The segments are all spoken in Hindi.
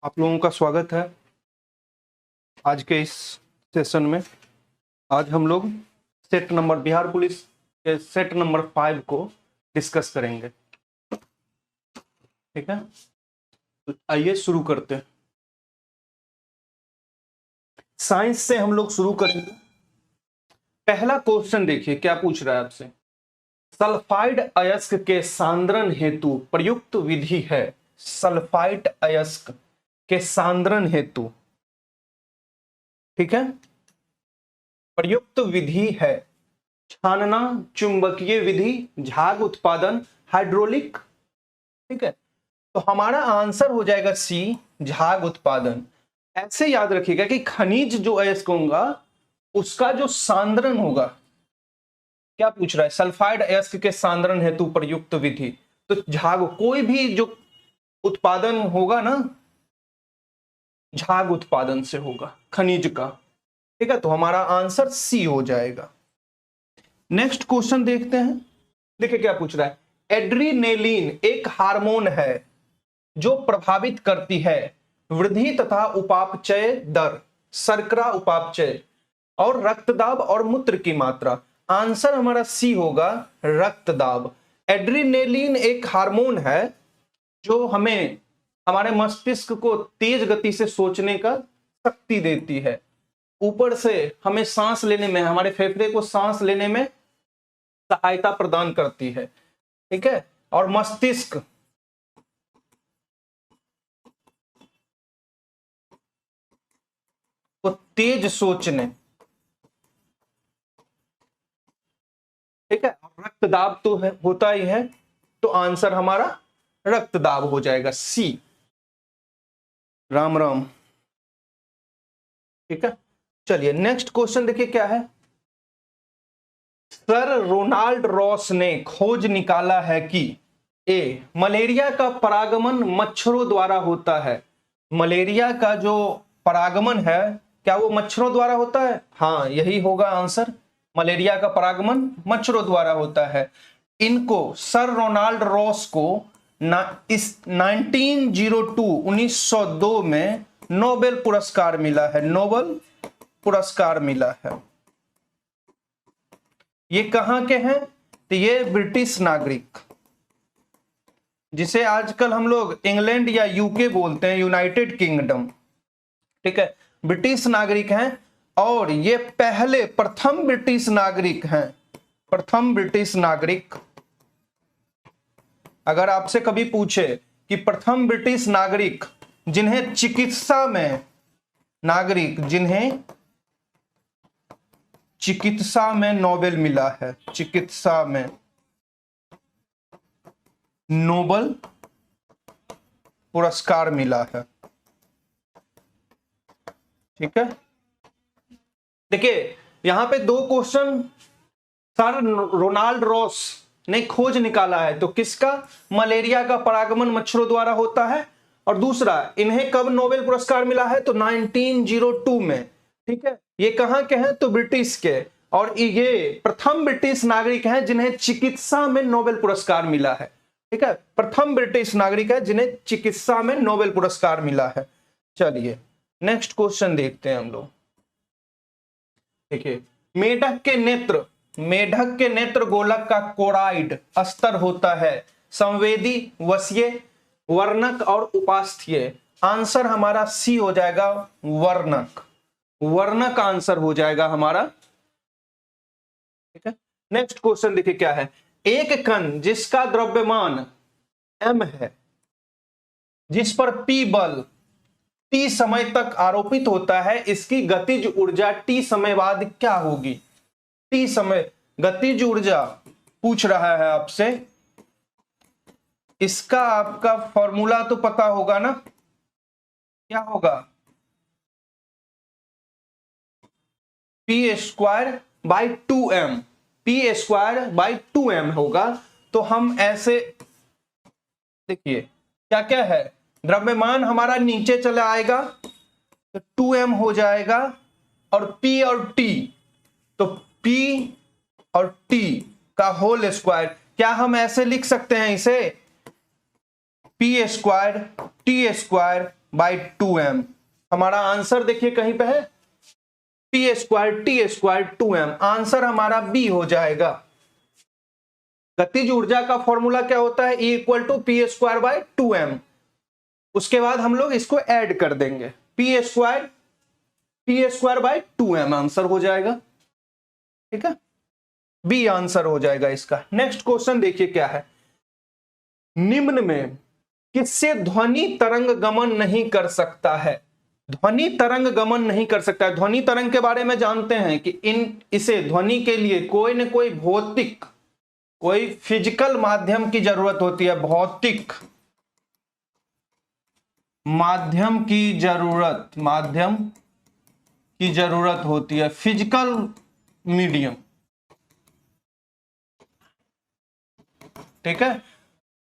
आप लोगों का स्वागत है आज के इस सेशन में। आज हम लोग सेट नंबर बिहार पुलिस के सेट नंबर 5 को डिस्कस करेंगे। ठीक है, तो आइए शुरू करते हैं। साइंस से हम लोग शुरू करेंगे। पहला क्वेश्चन देखिए क्या पूछ रहा है आपसे। सल्फाइड अयस्क के सांद्रण हेतु प्रयुक्त विधि है। सल्फाइड अयस्क के सांद्रण हेतु, ठीक है, प्रयुक्त विधि है छानना, चुंबकीय विधि, झाग उत्पादन, हाइड्रोलिक। ठीक है, तो हमारा आंसर हो जाएगा सी, झाग उत्पादन। ऐसे याद रखिएगा कि खनिज जो अयस्क होगा उसका जो सांद्रण होगा, क्या पूछ रहा है, सल्फाइड अयस्क के सांद्रण हेतु प्रयुक्त विधि, तो झाग, कोई भी जो उत्पादन होगा ना झाग उत्पादन से होगा खनिज का। ठीक है, तो हमारा आंसर सी हो जाएगा। नेक्स्ट क्वेश्चन देखते हैं। देखिए क्या पूछ रहा है। एड्रीनेलिन एक हार्मोन है जो प्रभावित करती है वृद्धि तथा उपापचय दर, शर्करा उपापचय और रक्तदाब और मूत्र की मात्रा। आंसर हमारा सी होगा, रक्तदाब। एड्रीनेलिन एक हार्मोन है जो हमें हमारे मस्तिष्क को तेज गति से सोचने का शक्ति देती है। ऊपर से हमें सांस लेने में, हमारे फेफड़े को सांस लेने में सहायता प्रदान करती है। ठीक है, और मस्तिष्क को तेज सोचने, ठीक है, रक्तदाब तो है, होता ही है, तो आंसर हमारा रक्तदाब हो जाएगा सी। राम राम। ठीक है, चलिए नेक्स्ट क्वेश्चन देखिए क्या है। सर रोनाल्ड रॉस ने खोज निकाला है कि ए, मलेरिया का परागमन मच्छरों द्वारा होता है। मलेरिया का जो परागमन है क्या वो मच्छरों द्वारा होता है? हाँ, यही होगा आंसर। मलेरिया का परागमन मच्छरों द्वारा होता है। इनको सर रोनाल्ड रॉस को इस 1902 में नोबेल पुरस्कार मिला है। नोबेल पुरस्कार मिला है। ये कहां के हैं? तो ये ब्रिटिश नागरिक, जिसे आजकल हम लोग इंग्लैंड या यूके बोलते हैं, यूनाइटेड किंगडम। ठीक है, ब्रिटिश नागरिक हैं और ये प्रथम ब्रिटिश नागरिक हैं। प्रथम ब्रिटिश नागरिक। अगर आपसे कभी पूछे कि प्रथम ब्रिटिश नागरिक जिन्हें चिकित्सा में, नागरिक जिन्हें चिकित्सा में नोबेल मिला है, चिकित्सा में नोबेल पुरस्कार मिला है। ठीक है, देखिए यहां पे दो क्वेश्चन। सर रोनाल्ड रॉस ने खोज निकाला है, तो किसका? मलेरिया का परागमन मच्छरों द्वारा होता है। और दूसरा, इन्हें कब नोबेल पुरस्कार मिला है? तो 1902 में। ठीक है, ये कहां के हैं? तो ब्रिटिश के। और ये प्रथम ब्रिटिश नागरिक हैं जिन्हें चिकित्सा में नोबेल पुरस्कार मिला है। ठीक है, प्रथम ब्रिटिश नागरिक है जिन्हें चिकित्सा में नोबेल पुरस्कार मिला है। चलिए नेक्स्ट क्वेश्चन देखते हैं हम लोग। देखिए, मेढक के नेत्र गोलक का कोराइड स्तर होता है संवेदी, वसीय, वर्णक और उपास्थीय। आंसर हमारा सी हो जाएगा, वर्णक। वर्णक आंसर हो जाएगा हमारा। ठीक है, नेक्स्ट क्वेश्चन देखिए क्या है। एक कण जिसका द्रव्यमान m है, जिस पर p बल t समय तक आरोपित होता है, इसकी गतिज ऊर्जा t समय बाद क्या होगी? t समय गतिज ऊर्जा पूछ रहा है आपसे। इसका आपका फॉर्मूला तो पता होगा ना, क्या होगा? p²/2m, p²/2m होगा। तो हम ऐसे देखिए क्या क्या है, द्रव्यमान हमारा नीचे चला आएगा तो 2m हो जाएगा, और p और t, तो p और t का होल स्क्वायर। क्या हम ऐसे लिख सकते हैं इसे? p² t² by 2m। हमारा आंसर देखिए कहीं पे है p square T square 2m, answer हमारा बी हो जाएगा। गतिज ऊर्जा का फॉर्मूला क्या होता है, E equal to p square by 2m। उसके बाद हम लोग इसको ऐड कर देंगे, p square by 2m, answer हो जाएगा। ठीक है, बी आंसर हो जाएगा इसका। नेक्स्ट क्वेश्चन देखिए क्या है, निम्न में किससे ध्वनि तरंग गमन नहीं कर सकता है। ध्वनि तरंग गमन नहीं कर सकता है। ध्वनि तरंग के बारे में जानते हैं कि इसे ध्वनि के लिए कोई न कोई भौतिक, कोई फिजिकल माध्यम की जरूरत होती है, भौतिक माध्यम की जरूरत होती है, फिजिकल मीडियम। ठीक है,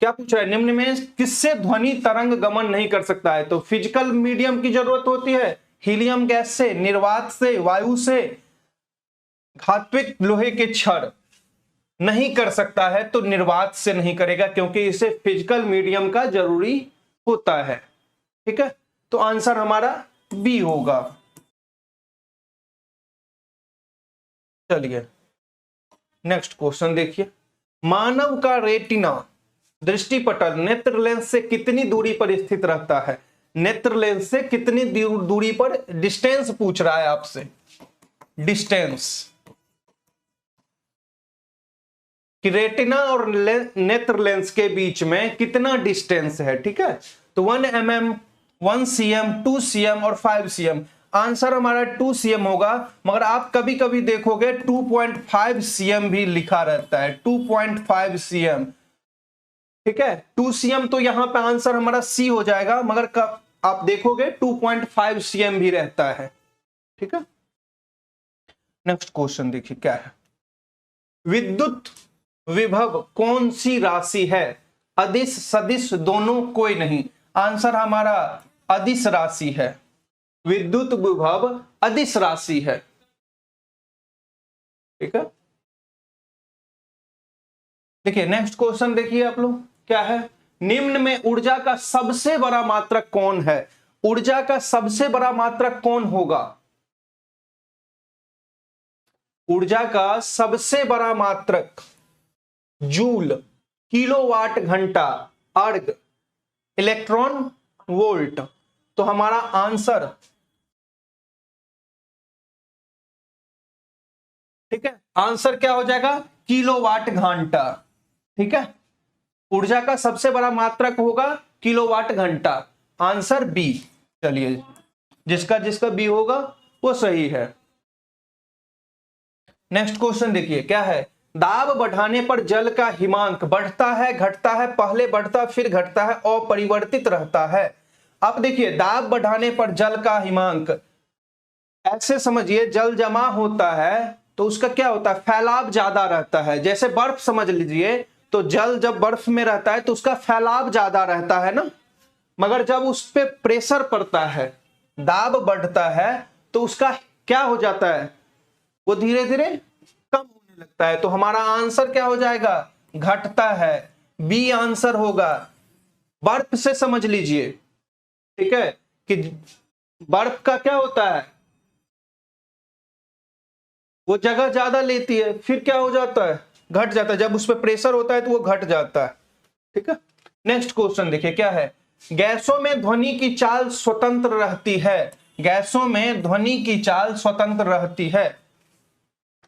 क्या पूछ रहा है, निम्न में किससे ध्वनि तरंग गमन नहीं कर सकता है, तो फिजिकल मीडियम की जरूरत होती है, हीलियम गैस से, निर्वात से, वायु से, धात्विक लोहे के छड़। नहीं कर सकता है तो निर्वात से नहीं करेगा, क्योंकि इसे फिजिकल मीडियम का जरूरी होता है। ठीक है, तो आंसर हमारा बी होगा। चलिए नेक्स्ट क्वेश्चन देखिए, मानव का रेटिना दृष्टिपटल नेत्र लेंस से कितनी दूरी पर स्थित रहता है। नेत्र लेंस से कितनी दूरी पर, डिस्टेंस पूछ रहा है आपसे, डिस्टेंस कि रेटिना और नेत्र लेंस के बीच में कितना डिस्टेंस है। ठीक है, तो 1 mm, 1 cm, 2 cm और 5 cm। आंसर हमारा 2 cm होगा, मगर आप कभी कभी देखोगे 2.5 cm भी लिखा रहता है, 2.5 cm। ठीक है, 2 cm तो यहां पे आंसर हमारा सी हो जाएगा, मगर कब आप देखोगे 2.5 cm भी रहता है। ठीक है, नेक्स्ट क्वेश्चन देखिए क्या है, विद्युत विभव कौन सी राशि है, अदिश सदिश दोनों कोई नहीं। आंसर हमारा अदिश राशि है, विद्युत विभव अदिश राशि है। ठीक है, देखिए नेक्स्ट क्वेश्चन देखिए आप लोग क्या है, निम्न में ऊर्जा का सबसे बड़ा मात्रक कौन है। ऊर्जा का सबसे बड़ा मात्रक कौन होगा, ऊर्जा का सबसे बड़ा मात्रक जूल, किलोवाट घंटा, अर्ग, इलेक्ट्रॉन वोल्ट। तो हमारा आंसर, ठीक है, आंसर क्या हो जाएगा, किलोवाट घंटा। ठीक है, ऊर्जा का सबसे बड़ा मात्रक होगा किलोवाट घंटा, आंसर बी। चलिए जिसका जिसका बी होगा वो सही है। नेक्स्ट क्वेश्चन देखिए क्या है, दाब बढ़ाने पर जल का हिमांक बढ़ता है घटता है, पहले बढ़ता फिर घटता है, अपरिवर्तित रहता है। अब देखिए दाब बढ़ाने पर जल का हिमांक, ऐसे समझिए जल जमा होता है तो उसका क्या होता है, फैलाव ज्यादा रहता है। जैसे बर्फ समझ लीजिए, तो जल जब बर्फ में रहता है तो उसका फैलाव ज्यादा रहता है ना, मगर जब उस पर प्रेशर पड़ता है, दाब बढ़ता है, तो उसका क्या हो जाता है, वो धीरे धीरे कम होने लगता है। तो हमारा आंसर क्या हो जाएगा, घटता है, बी आंसर होगा। बर्फ से समझ लीजिए, ठीक है, कि बर्फ का क्या होता है, वो जगह ज्यादा लेती है, फिर क्या हो जाता है, घट जाता है। जब उस पर प्रेशर होता है तो वो घट जाता है। ठीक है, नेक्स्ट क्वेश्चन देखिए क्या है, गैसों में ध्वनि की चाल स्वतंत्र रहती है। गैसों में ध्वनि की चाल स्वतंत्र रहती है,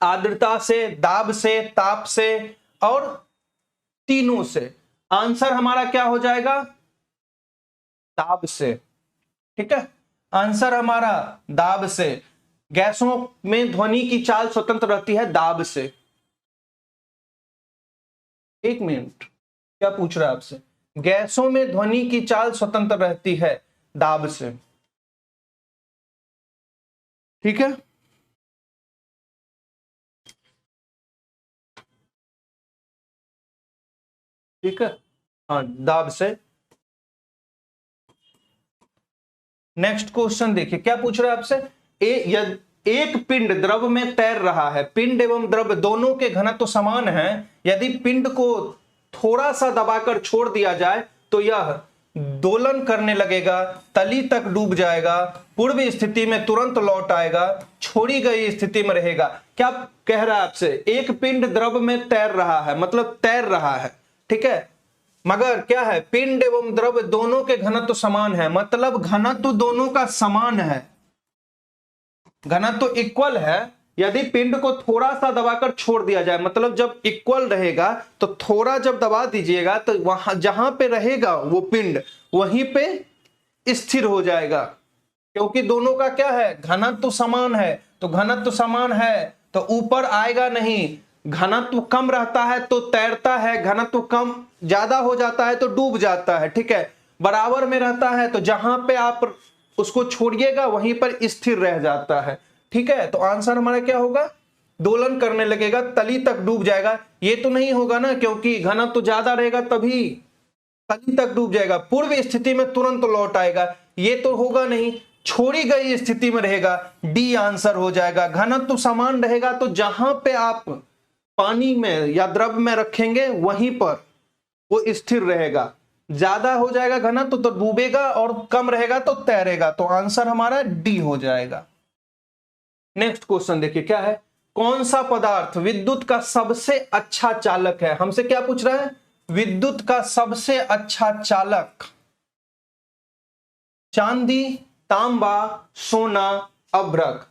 आर्द्रता से, दाब से, ताप से और तीनों से। आंसर हमारा क्या हो जाएगा, दाब से। ठीक है, आंसर हमारा दाब से। गैसों में ध्वनि की चाल स्वतंत्र रहती है दाब से। एक मिनट, क्या पूछ रहा है आपसे, गैसों में ध्वनि की चाल स्वतंत्र रहती है दाब से। ठीक है, ठीक है, हाँ दाब से। नेक्स्ट क्वेश्चन देखिए क्या पूछ रहा है आपसे, एक पिंड द्रव में तैर रहा है, पिंड एवं द्रव दोनों के घनत्व तो समान हैं, यदि पिंड को थोड़ा सा दबाकर छोड़ दिया जाए तो यह दोलन करने लगेगा, तली तक डूब जाएगा, पूर्व स्थिति में तुरंत लौट आएगा, छोड़ी गई स्थिति में रहेगा। क्या कह रहा है आपसे? एक पिंड द्रव में तैर रहा है, मतलब तैर रहा है, ठीक है, मगर क्या है, पिंड एवं द्रव दोनों के घनत्व समान है, मतलब घनत्व दोनों का समान है, घनत्व इक्वल है। यदि पिंड को थोड़ा सा दबाकर छोड़ दिया जाए, मतलब जब इक्वल रहेगा तो थोड़ा जब दबा दीजिएगा तो वहां जहां पे रहेगा वो पिंड वहीं पे स्थिर हो जाएगा, क्योंकि दोनों का क्या है, घनत्व समान है। तो घनत्व समान है तो ऊपर आएगा नहीं, घनत्व कम रहता है तो तैरता है, घनत्व कम ज्यादा हो जाता है तो डूब जाता है, ठीक है। बराबर में रहता है तो जहां पे आप उसको छोड़िएगा वहीं पर स्थिर रह जाता है, ठीक है। तो आंसर हमारा क्या होगा, दोलन करने लगेगा, तली तक डूब जाएगा। ये तो नहीं होगा ना, क्योंकि घनत्व तो ज्यादा रहेगा तभी तली तक डूब जाएगा, पूर्व स्थिति में तुरंत लौट आएगा, ये तो होगा नहीं, छोड़ी गई स्थिति में रहेगा, डी आंसर हो जाएगा। घनत्व तो समान रहेगा तो जहां पे आप पानी में या द्रव में रखेंगे वहीं पर वो स्थिर रहेगा, ज्यादा हो जाएगा घनत्व तो डूबेगा और कम रहेगा तो तैरेगा। तो आंसर हमारा डी हो जाएगा। नेक्स्ट क्वेश्चन देखिए क्या है, कौन सा पदार्थ विद्युत का सबसे अच्छा चालक है? हमसे क्या पूछ रहा है, विद्युत का सबसे अच्छा चालक। चांदी, तांबा, सोना, अभ्रक।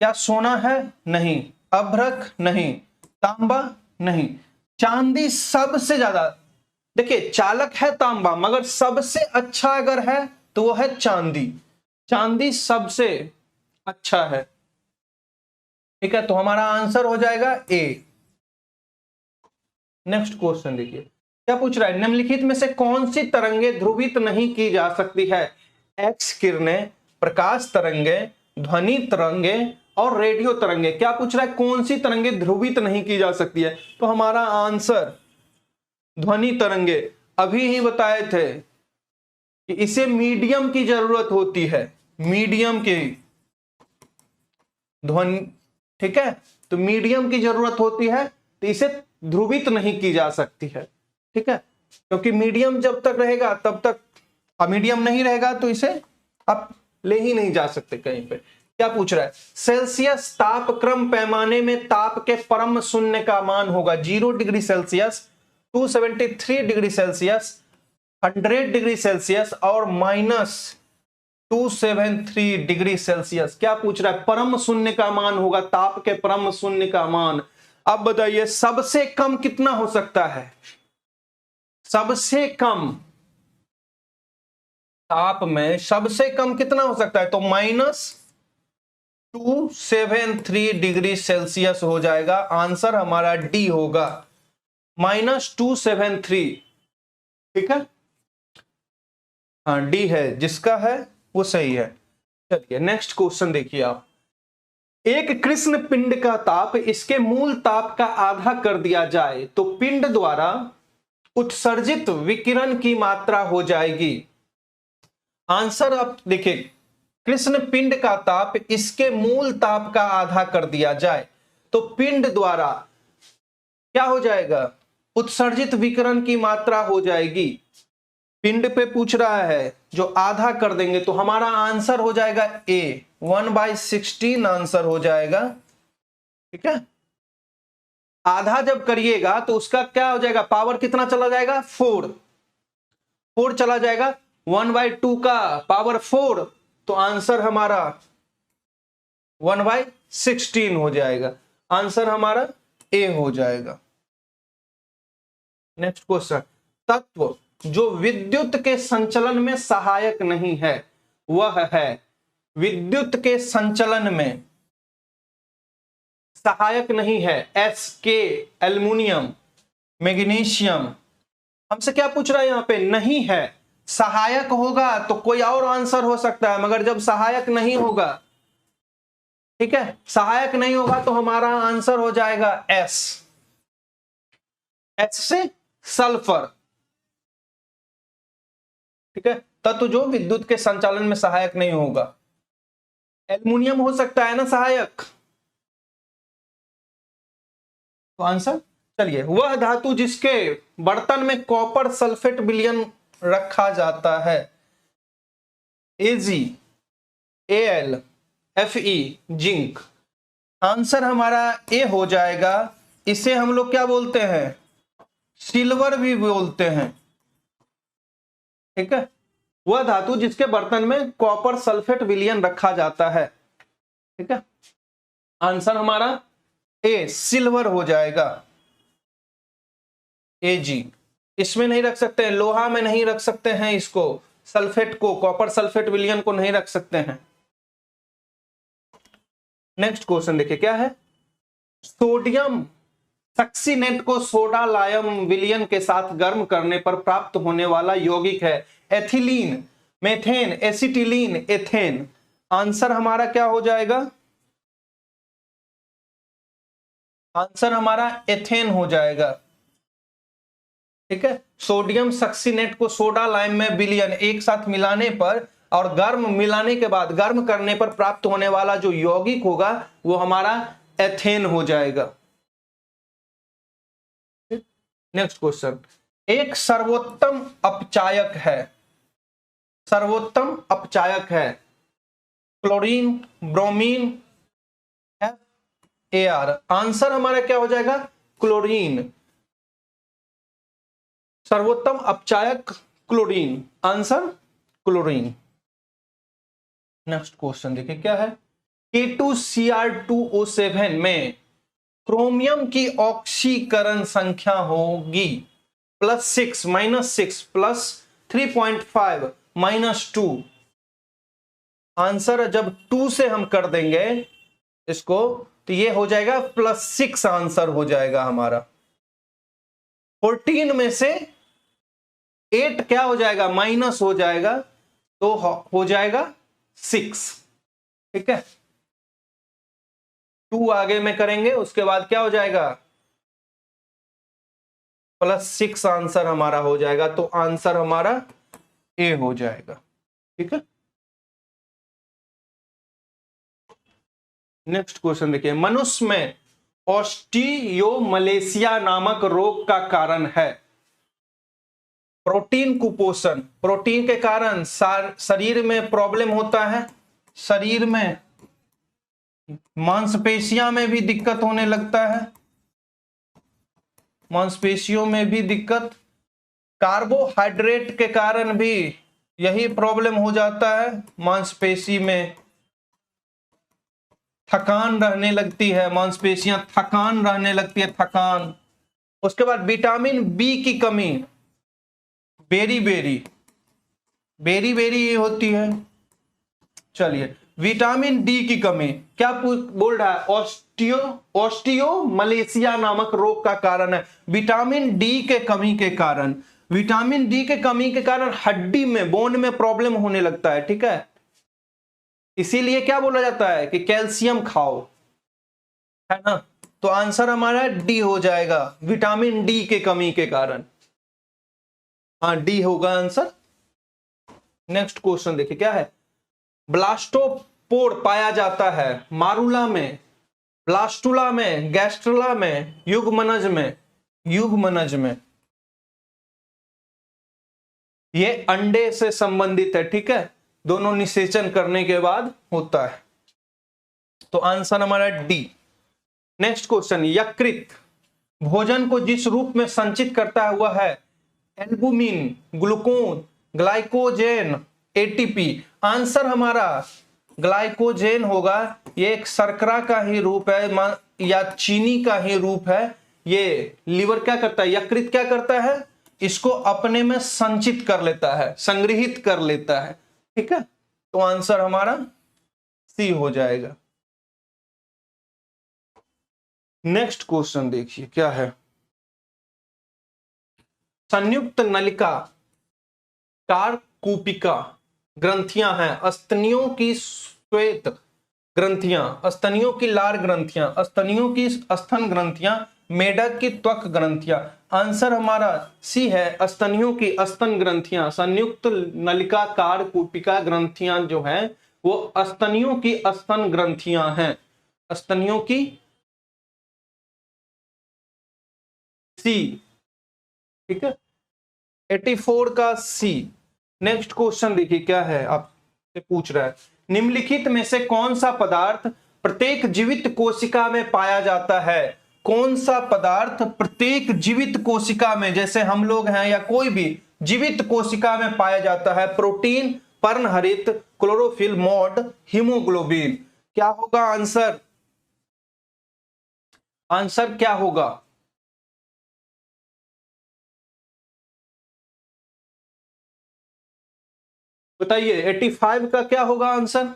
क्या सोना है? नहीं। अभ्रक नहीं। तांबा नहीं। चांदी सबसे ज्यादा, देखिए चालक है तांबा, मगर सबसे अच्छा अगर है तो वो है चांदी। चांदी सबसे अच्छा है, ठीक है। तो हमारा आंसर हो जाएगा ए। नेक्स्ट क्वेश्चन देखिए क्या पूछ रहा है, निम्नलिखित में से कौन सी तरंगे ध्रुवित नहीं की जा सकती है? एक्स किरणें, प्रकाश तरंगे, ध्वनि तरंगे और रेडियो तरंगे। क्या पूछ रहा है, कौन सी तरंगे ध्रुवित नहीं की जा सकती है? तो हमारा आंसर ध्वनि तरंगे। अभी ही बताए थे कि इसे मीडियम की जरूरत होती है, मीडियम की ध्वनि, ठीक है। तो मीडियम की जरूरत होती है तो इसे ध्रुवित नहीं की जा सकती है, ठीक है, क्योंकि मीडियम जब तक रहेगा तब तक, मीडियम नहीं रहेगा तो इसे आप ले ही नहीं जा सकते कहीं पे। क्या पूछ रहा है, सेल्सियस तापक्रम पैमाने में ताप के परम शून्य का मान होगा 0 degree Celsius, 273 degree Celsius, 100 degree Celsius और -273 डिग्री सेल्सियस। क्या पूछ रहा है, परम शून्य का मान होगा, ताप के परम शून्य का मान। अब बताइए सबसे कम कितना हो सकता है? सबसे कम ताप में सबसे कम कितना हो सकता है? तो -273 डिग्री सेल्सियस हो जाएगा। आंसर हमारा डी होगा, -273, ठीक है। हाँ डी है, जिसका है वो सही है। चलिए नेक्स्ट क्वेश्चन देखिए आप, एक कृष्ण पिंड का ताप इसके मूल ताप का आधा कर दिया जाए तो पिंड द्वारा उत्सर्जित विकिरण की मात्रा हो जाएगी। आंसर आप देखिए, कृष्ण पिंड का ताप इसके मूल ताप का आधा कर दिया जाए तो पिंड द्वारा क्या हो जाएगा, उत्सर्जित विकिरण की मात्रा हो जाएगी। पिंड पे पूछ रहा है, जो आधा कर देंगे तो हमारा आंसर हो जाएगा ए, 1/16 आंसर हो जाएगा, ठीक है। आधा जब करिएगा तो उसका क्या हो जाएगा, पावर कितना चला जाएगा, 4 चला जाएगा, 1/2 का पावर 4, तो आंसर हमारा 1/16 हो जाएगा। आंसर हमारा ए हो जाएगा। नेक्स्ट क्वेश्चन, तत्व जो विद्युत के संचलन में सहायक नहीं है वह है, विद्युत के संचलन में सहायक नहीं है, एस के, एल्युमिनियम, मैग्नीशियम। हमसे क्या पूछ रहा है यहां पे, नहीं है। सहायक होगा तो कोई और आंसर हो सकता है, मगर जब सहायक नहीं होगा, ठीक है, सहायक नहीं होगा तो हमारा आंसर हो जाएगा एस। एच से सल्फर, ठीक है, तत्व जो विद्युत के संचालन में सहायक नहीं होगा। एल्युमिनियम हो सकता है ना सहायक, तो आंसर, चलिए, वह धातु जिसके बर्तन में कॉपर सल्फेट विलयन रखा जाता है। AgAlFe zinc. आंसर हमारा ए हो जाएगा। इसे हम लोग क्या बोलते हैं? सिल्वर भी बोलते हैं। ठीक है, वह धातु जिसके बर्तन में कॉपर सल्फेट विलयन रखा जाता है। ठीक है, आंसर हमारा ए सिल्वर हो जाएगा। Ag इसमें नहीं रख सकते हैं, लोहा में नहीं रख सकते हैं, इसको सल्फेट को, कॉपर सल्फेट विलयन को नहीं रख सकते हैं। नेक्स्ट क्वेश्चन देखिए क्या है। सोडियम सक्सीनेट को सोडा लायम विलयन के साथ गर्म करने पर प्राप्त होने वाला यौगिक है। Ethylene, methane, acetylene, ethane. Answer हमारा क्या हो जाएगा? आंसर हमारा एथेन हो जाएगा। ठीक है, सोडियम सक्सीनेट को सोडा लाइम में विलयन एक साथ मिलाने पर और गर्म मिलाने के बाद गर्म करने पर प्राप्त होने वाला जो यौगिक होगा वो हमारा एथेन हो जाएगा। नेक्स्ट क्वेश्चन, एक सर्वोत्तम अपचायक है। सर्वोत्तम अपचायक है क्लोरीन, ब्रोमीन, Ar। आंसर हमारा क्या हो जाएगा? क्लोरीन। सर्वोत्तम अपचायक chlorine, answer chlorine. Next question देखिए क्या है। K2Cr2O7 में क्रोमियम की ऑक्सीकरण संख्या होगी +6, -6, +3.5, -2। आंसर जब 2 से हम कर देंगे इसको तो ये हो जाएगा +6 आंसर हो जाएगा हमारा। 14 में से 8 क्या हो जाएगा? माइनस हो जाएगा तो हो जाएगा 6। ठीक है, 2 आगे में करेंगे उसके बाद क्या हो जाएगा? +6 आंसर हमारा हो जाएगा। तो आंसर हमारा ए हो जाएगा। ठीक है, नेक्स्ट क्वेश्चन देखिए। मनुष्य में ऑस्टियोमलेशिया नामक रोग का कारण है प्रोटीन कुपोषण। प्रोटीन के कारण शरीर में प्रॉब्लम होता है, शरीर में मांसपेशियों में भी दिक्कत होने लगता है, मांसपेशियों में भी दिक्कत, कार्बोहाइड्रेट के कारण भी यही प्रॉब्लम हो जाता है, मांसपेशी में थकान रहने लगती है, मांसपेशियां थकान रहने लगती है, थकान। उसके बाद विटामिन बी की कमी, बेरी बेरी बेरी बेरी ये होती है। चलिए, विटामिन डी की कमी क्या बोल रहा है? ऑस्टियोमलेशिया नामक रोग का कारण है विटामिन डी के कमी के कारण। विटामिन डी के कमी के कारण हड्डी में, बोन में प्रॉब्लम होने लगता है। ठीक है, इसीलिए क्या बोला जाता है कि कैल्शियम खाओ, है ना। तो आंसर हमारा डी हो जाएगा, विटामिन डी के कमी के कारण। हाँ, डी होगा आंसर। नेक्स्ट क्वेश्चन देखिए क्या है। ब्लास्टोपोर पाया जाता है मारुला में, ब्लास्टुला में, गैस्ट्रुला में, युग्मनज में। युग्मनज में ये अंडे से संबंधित है। ठीक है, दोनों निषेचन करने के बाद होता है। तो आंसर हमारा डी। नेक्स्ट क्वेश्चन, यकृत भोजन को जिस रूप में संचित करता हुआ है albumin, glucon, glycogen, ATP. Answer हमारा ग्लाइकोजेन होगा। ये एक शर्करा का ही रूप है या चीनी का ही रूप है। ये लीवर क्या करता है, यकृत क्या करता है, इसको अपने में संचित कर लेता है, संग्रहित कर लेता है। ठीक है, तो आंसर हमारा सी हो जाएगा। नेक्स्ट क्वेश्चन देखिए क्या है। संयुक्त नलिका कारकूपिका ग्रंथियां हैं स्तनियों की श्वेत ग्रंथियां, स्तनियों की लार ग्रंथियां, स्तनियों की स्तन ग्रंथियां, मेढक की त्वक ग्रंथियां। आंसर हमारा सी है, स्तनियों की स्तन ग्रंथियां। संयुक्त नलिका कारकूपिका ग्रंथियां जो हैं वो स्तनियों की स्तन ग्रंथियां हैं, स्तनियों की। सी। ठीक है, 84 का सी। नेक्स्ट क्वेश्चन देखिए क्या है, आपसे पूछ रहा है निम्नलिखित में से कौन सा पदार्थ प्रत्येक जीवित कोशिका में पाया जाता है। कौन सा पदार्थ प्रत्येक जीवित कोशिका में, जैसे हम लोग हैं या कोई भी जीवित कोशिका में पाया जाता है। प्रोटीन, पर्णहरित, क्लोरोफिल, मॉड, हीमोग्लोबिन। क्या होगा आंसर? आंसर क्या होगा? बताइए 85 का क्या होगा आंसर?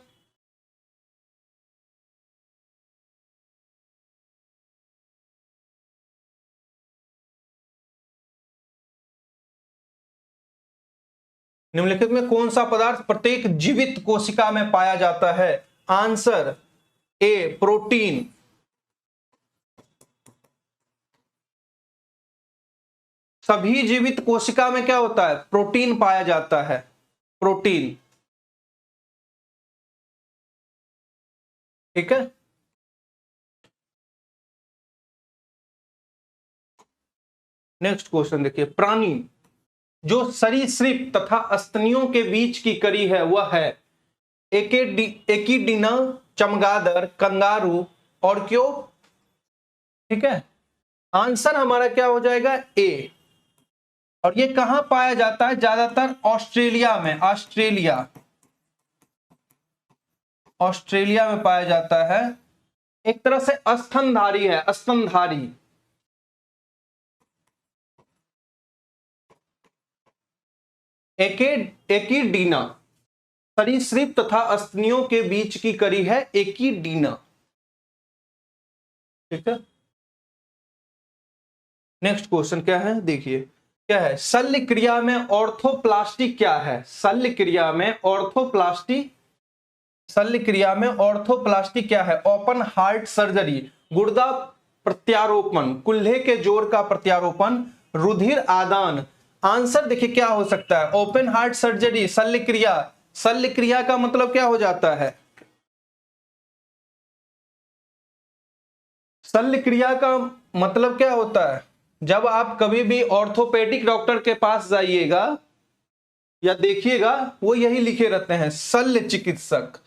निम्नलिखित में कौन सा पदार्थ प्रत्येक जीवित कोशिका में पाया जाता है? Answer A protein. सभी जीवित कोशिका में क्या होता है? प्रोटीन पाया जाता है, प्रोटीन। ठीक है, नेक्स्ट क्वेश्चन देखिए। प्राणी जो सरीसृप तथा स्तनियों के बीच की कड़ी है वह है एकिडीना, चमगादड़, कंगारू और क्यों? ठीक है, आंसर हमारा क्या हो जाएगा? ए। और ये कहां पाया जाता है? ज्यादातर ऑस्ट्रेलिया में। ऑस्ट्रेलिया में पाया जाता है। एक तरह से स्तनधारी है, स्तनधारी। एकिडीना सरीसृप तथा स्तनियों के बीच की कड़ी है एकिडीना। ठीक है, नेक्स्ट क्वेश्चन क्या है देखिए क्या है। शल्य क्रिया में ऑर्थोप्लास्टी क्या है? शल्य क्रिया में ऑर्थोप्लास्टी क्या है? ओपन हार्ट सर्जरी, गुर्दा प्रत्यारोपण, कुल्हे के जोड़ का प्रत्यारोपण, रुधिर आदान। आंसर देखिए क्या हो सकता है? ओपन हार्ट सर्जरी, शल्य क्रिया। शल्य क्रिया का मतलब क्या हो जाता है? शल्य क्रिया का मतलब क्या होता है? जब आप कभी भी ऑर्थोपेडिक डॉक्टर के पास जाइएगा या देखिएगा, वो यही लिखे रहते हैं शल्य चिकित्सक।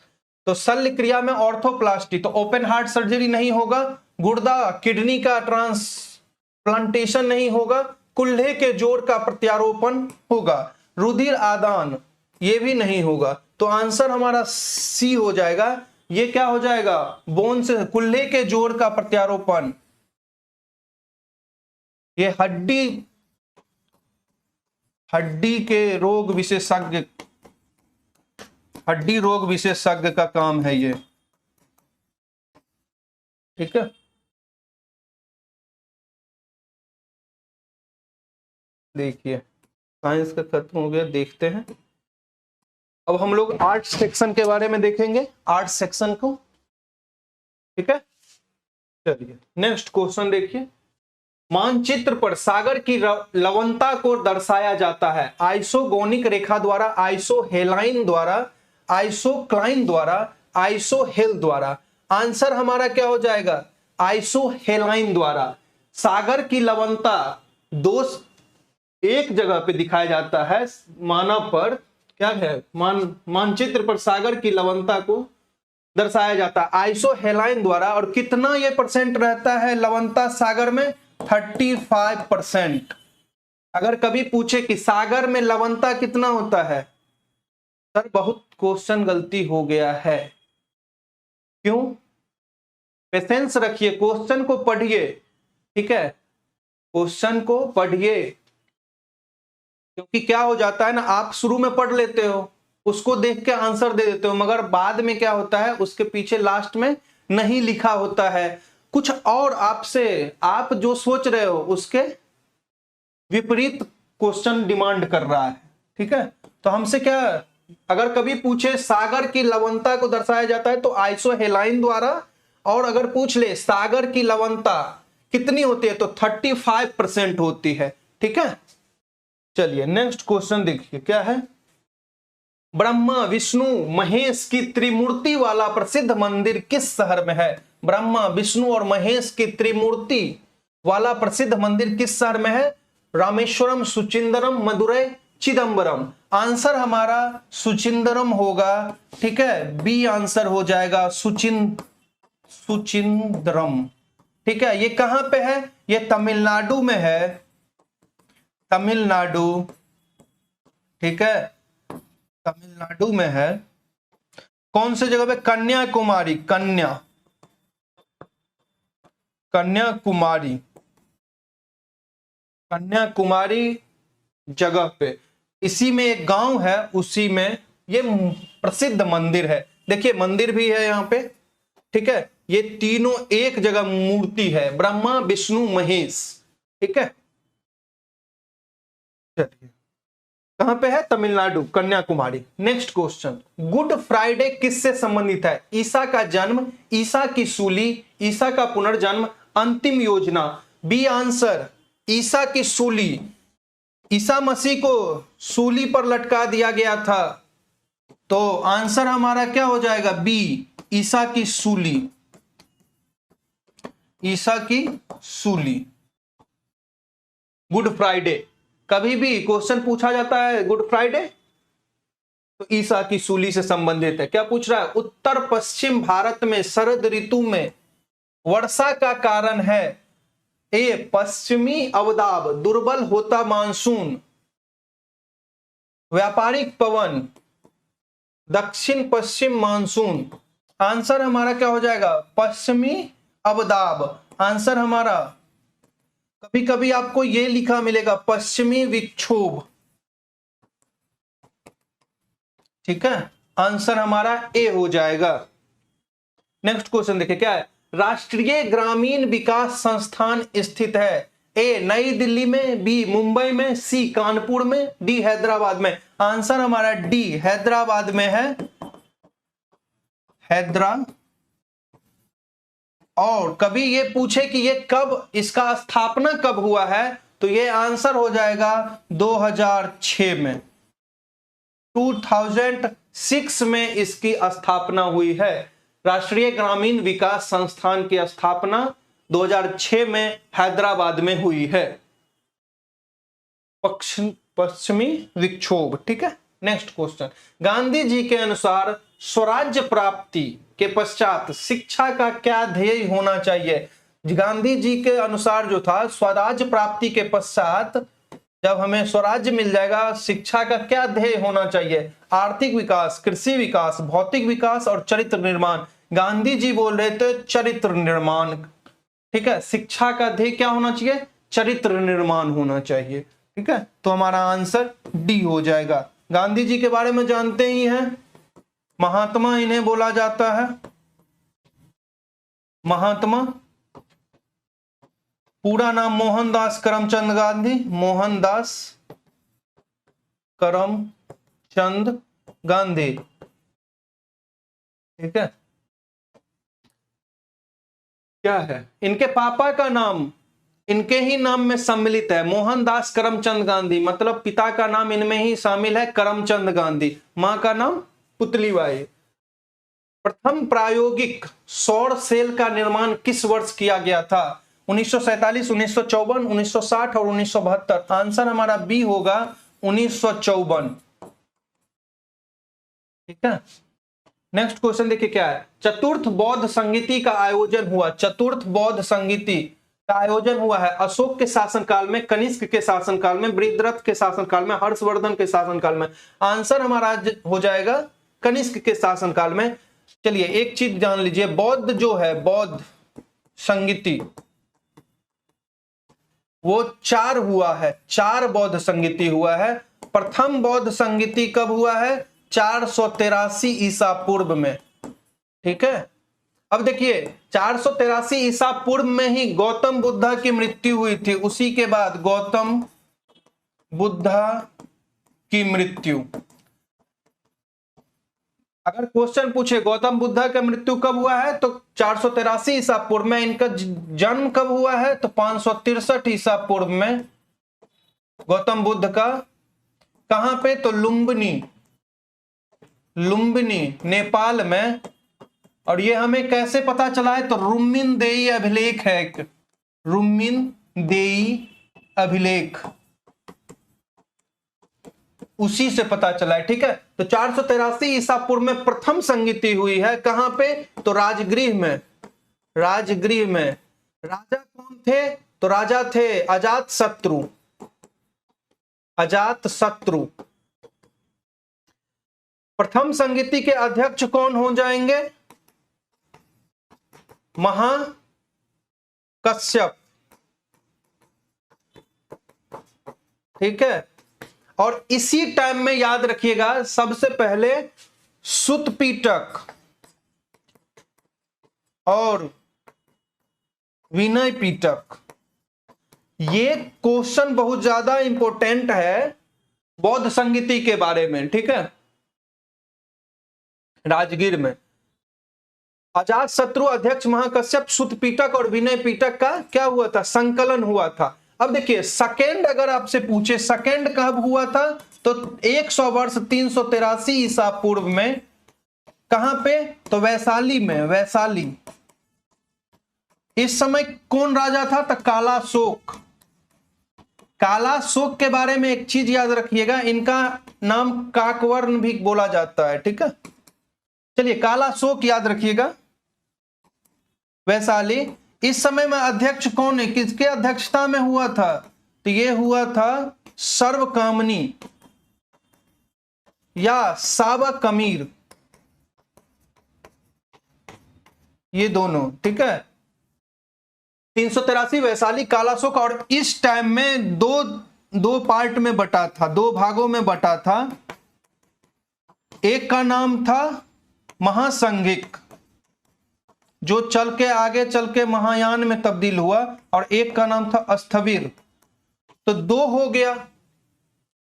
तो शल्य क्रिया में ऑर्थोप्लास्टी, तो ओपन हार्ट सर्जरी नहीं होगा, गुर्दा किडनी का ट्रांसप्लांटेशन नहीं होगा, कुल्हे के जोड़ का प्रत्यारोपण होगा, रुधिर आदान ये भी नहीं होगा। तो आंसर हमारा सी हो जाएगा। ये क्या हो जाएगा? बोन से कुल्हे के जोड़ का प्रत्यारोपण। ये हड्डी के रोग विशेषज्ञ, हड्डी रोग विशेषज्ञ का काम है ये। ठीक है, देखिए साइंस का खत्म हो गया, देखते हैं अब हम लोग आर्ट सेक्शन के बारे में देखेंगे, आर्ट सेक्शन को। ठीक है, चलिए नेक्स्ट क्वेश्चन देखिए। मानचित्र पर सागर की लवणता को दर्शाया जाता है आइसोगोनिक रेखा द्वारा, आइसोहेलाइन द्वारा, आइसोक्लाइन द्वारा, आइसोहेल द्वारा। आंसर हमारा क्या हो जाएगा? आइसोहेलाइन द्वारा। सागर की लवणता एक जगह पे दिखाया जाता है मानव पर, क्या है? मानचित्र पर सागर की लवणता को दर्शाया जाता है आइसोहेलाइन द्वारा। और कितना ये परसेंट रहता है लवणता सागर में? 35%। अगर कभी पूछे कि सागर में लवणता कितना होता है, सर बहुत क्वेश्चन गलती हो गया है। क्यों? पेशेंस रखिए, क्वेश्चन को पढ़िए। ठीक है, क्वेश्चन को पढ़िए, क्योंकि क्या हो जाता है ना, आप शुरू में पढ़ लेते हो, उसको देख के आंसर दे देते हो, मगर बाद में क्या होता है, उसके पीछे लास्ट में नहीं लिखा होता है, कुछ और आपसे, आप जो सोच रहे हो उसके विपरीत क्वेश्चन डिमांड कर रहा है। ठीक है, तो हमसे क्या, अगर कभी पूछे सागर की लवणता को दर्शाया जाता है तो आइसोहेलाइन द्वारा, और अगर पूछ ले सागर की लवणता कितनी होती है तो 35% होती है। ठीक है, चलिए नेक्स्ट क्वेश्चन देखिए क्या है। ब्रह्मा विष्णु महेश की त्रिमूर्ति वाला प्रसिद्ध मंदिर किस शहर में है? ब्रह्मा विष्णु और महेश की त्रिमूर्ति वाला प्रसिद्ध मंदिर किस शहर में है? रामेश्वरम, सुचिंदरम, मदुरै, चिदम्बरम। आंसर हमारा सुचिंदरम होगा, ठीक है, बी आंसर हो जाएगा सुचिंदरम, ठीक है। ये कहां पे है? ये तमिलनाडु में है, तमिलनाडु, ठीक है, तमिलनाडु में है। कौन से जगह पे? कन्याकुमारी, कन्याकुमारी, कन्याकुमारी जगह पे। इसी में एक गांव है, उसी में ये प्रसिद्ध मंदिर है। देखिए मंदिर भी है यहाँ पे, ठीक है। ये तीनों एक जगह मूर्ति है, ब्रह्मा विष्णु महेश, ठीक है। चलिए कहां पे है? Tamil Nadu, Kanyakumari. Next question, good Friday किससे संबंधित है? ईसा का जन्म, ईसा की सूली, ईसा का पुनर्जन्म, अंतिम योजना। बी आंसर ईसा की सूली। ईसा मसीह को सूली पर लटका दिया गया था, तो आंसर हमारा क्या हो जाएगा? बी, ईसा की सूली, ईसा की सूली। गुड फ्राइडे, कभी भी क्वेश्चन पूछा जाता है गुड फ्राइडे तो ईसा की सूली से संबंधित है। क्या पूछ रहा है? उत्तर पश्चिम भारत में शरद ऋतु में वर्षा का कारण है। ए, पश्चिमी अवदाब, दुर्बल होता मानसून, व्यापारिक पवन, दक्षिण पश्चिम मानसून। आंसर हमारा क्या हो जाएगा? पश्चिमी अवदाब। आंसर हमारा, कभी कभी आपको यह लिखा मिलेगा पश्चिमी विक्षोभ, ठीक है। आंसर हमारा ए हो जाएगा। नेक्स्ट क्वेश्चन देखिए क्या है? राष्ट्रीय ग्रामीण विकास संस्थान स्थित है। ए, नई दिल्ली में, बी, मुंबई में, सी, कानपुर में, डी, हैदराबाद में। आंसर हमारा डी, हैदराबाद में है, हैदराबाद। और कभी ये पूछे कि ये कब, इसका स्थापना कब हुआ है, तो ये आंसर हो जाएगा 2006 में, 2006 में इसकी स्थापना हुई है। राष्ट्रीय ग्रामीण विकास संस्थान की स्थापना 2006 में हैदराबाद में हुई है। पश्चिमी विक्षोभ, ठीक है। नेक्स्ट क्वेश्चन, गांधी जी के अनुसार स्वराज्य प्राप्ति के पश्चात शिक्षा का क्या ध्येय होना चाहिए? गांधी जी के अनुसार जो था, स्वराज्य प्राप्ति के पश्चात जब हमें स्वराज्य मिल जाएगा, शिक्षा का क्या ध्येय होना चाहिए? आर्थिक विकास, कृषि विकास, भौतिक विकास और चरित्र निर्माण। गांधी जी बोल रहे थे चरित्र निर्माण, ठीक है। शिक्षा का ध्येय क्या होना चाहिए? चरित्र निर्माण होना चाहिए, ठीक है। तो हमारा आंसर डी हो जाएगा। गांधी जी के बारे में जानते ही हैं, महात्मा इन्हें बोला जाता है, महात्मा। पूरा नाम मोहनदास करमचंद गांधी, मोहनदास करमचंद गांधी, ठीक है। क्या है? इनके पापा का नाम इनके ही नाम में सम्मिलित है, मोहनदास करमचंद गांधी, मतलब पिता का नाम इनमें ही शामिल है, करमचंद गांधी। मां का नाम पुतलीबाई। प्रथम प्रायोगिक सौर सेल का निर्माण किस वर्ष किया गया था? 1947, 1954, 1960 और 1972। आंसर हमारा बी होगा 1954, ठीक है। नेक्स्ट क्वेश्चन देखिए क्या है? चतुर्थ बौद्ध संगीति का आयोजन हुआ। चतुर्थ बौद्ध संगीति का आयोजन हुआ है अशोक के शासनकाल में, कनिष्क के शासनकाल में, बृहद्रथ के शासनकाल में, हर्षवर्धन के शासनकाल में। आंसर हमारा हो जाएगा कनिष्क के शासनकाल में। चलिए एक चीज जान लीजिए, बौद्ध जो है, बौद्ध संगीति वो 4 हुआ है, 4 बौद्ध संगीति हुआ है। प्रथम बौद्ध संगीति कब हुआ है? 483 ईसा पूर्व में, ठीक है। अब देखिए 483 ईसा पूर्व में ही गौतम बुद्धा की मृत्यु हुई थी। उसी के बाद गौतम बुद्धा की मृत्यु, अगर क्वेश्चन पूछे गौतम बुद्धा का मृत्यु कब हुआ है तो 483 ईसा पूर्व में। इनका जन्म कब हुआ है तो 563 ईसा पूर्व में गौतम बुद्ध का। कहां पे? तो लुम्बिनी, लुम्बिनी नेपाल में। और ये हमें कैसे पता चला है? तो रुम्मिनदेई अभिलेख है एक, रुम्मिनदेई अभिलेख, उसी से पता चला है। ठीक है, तो 483 ईसा पूर्व में प्रथम संगीति हुई है। कहां पे? तो राजगृह में। राजगृह में राजा कौन थे? तो राजा थे अजात शत्रु। अजात शत्रु। प्रथम संगीति के अध्यक्ष कौन हो जाएंगे? महाकश्यप। ठीक है, और इसी टाइम में याद रखिएगा सबसे पहले सुतपीटक और विनय पीटक। ये क्वेश्चन बहुत ज्यादा इंपॉर्टेंट है बौद्ध संगीति के बारे में। ठीक है, राजगीर में अजात शत्रु, अध्यक्ष महाकश्यप, सुतपीटक और विनय पीटक का क्या हुआ था? संकलन हुआ था। अब देखिए सेकेंड अगर आपसे पूछे सेकेंड कब हुआ था, तो 100 वर्ष 383 ईसा पूर्व में। कहां पे? तो वैशाली में। वैशाली। इस समय कौन राजा था? तो कालाशोक। कालाशोक के बारे में एक चीज याद रखिएगा, इनका नाम काकवर्ण भी बोला जाता है। ठीक है, चलिए कालाशोक याद रखिएगा। वैशाली। इस समय में अध्यक्ष कौन है? किसके अध्यक्षता में हुआ था? तो ये हुआ था सर्वकामनी या साबक कमीर, ये दोनों। ठीक है, 383 वैशाली, कालाशोक। और इस टाइम में दो पार्ट में बटा था, दो भागों में बटा था। एक का नाम था महासंघिक, जो चल के आगे चल के महायान में तब्दील हुआ, और एक का नाम था स्थविर। तो दो हो गया,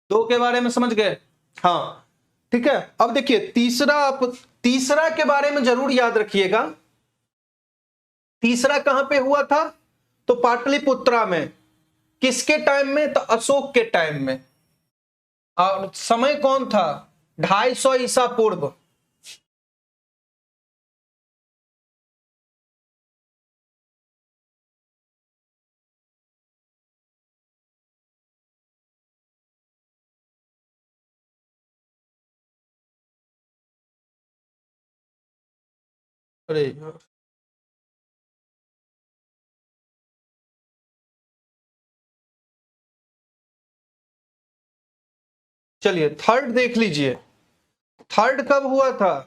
दो के बारे में समझ गए। हाँ ठीक है, अब देखिए तीसरा, आप तीसरा के बारे में जरूर याद रखिएगा। तीसरा कहां पे हुआ था? तो पाटलिपुत्रा में। किसके टाइम में? तो अशोक के टाइम में। और समय कौन था? 250 ईसा पूर्व। अरे चलिए थर्ड देख लीजिए। थर्ड कब हुआ था?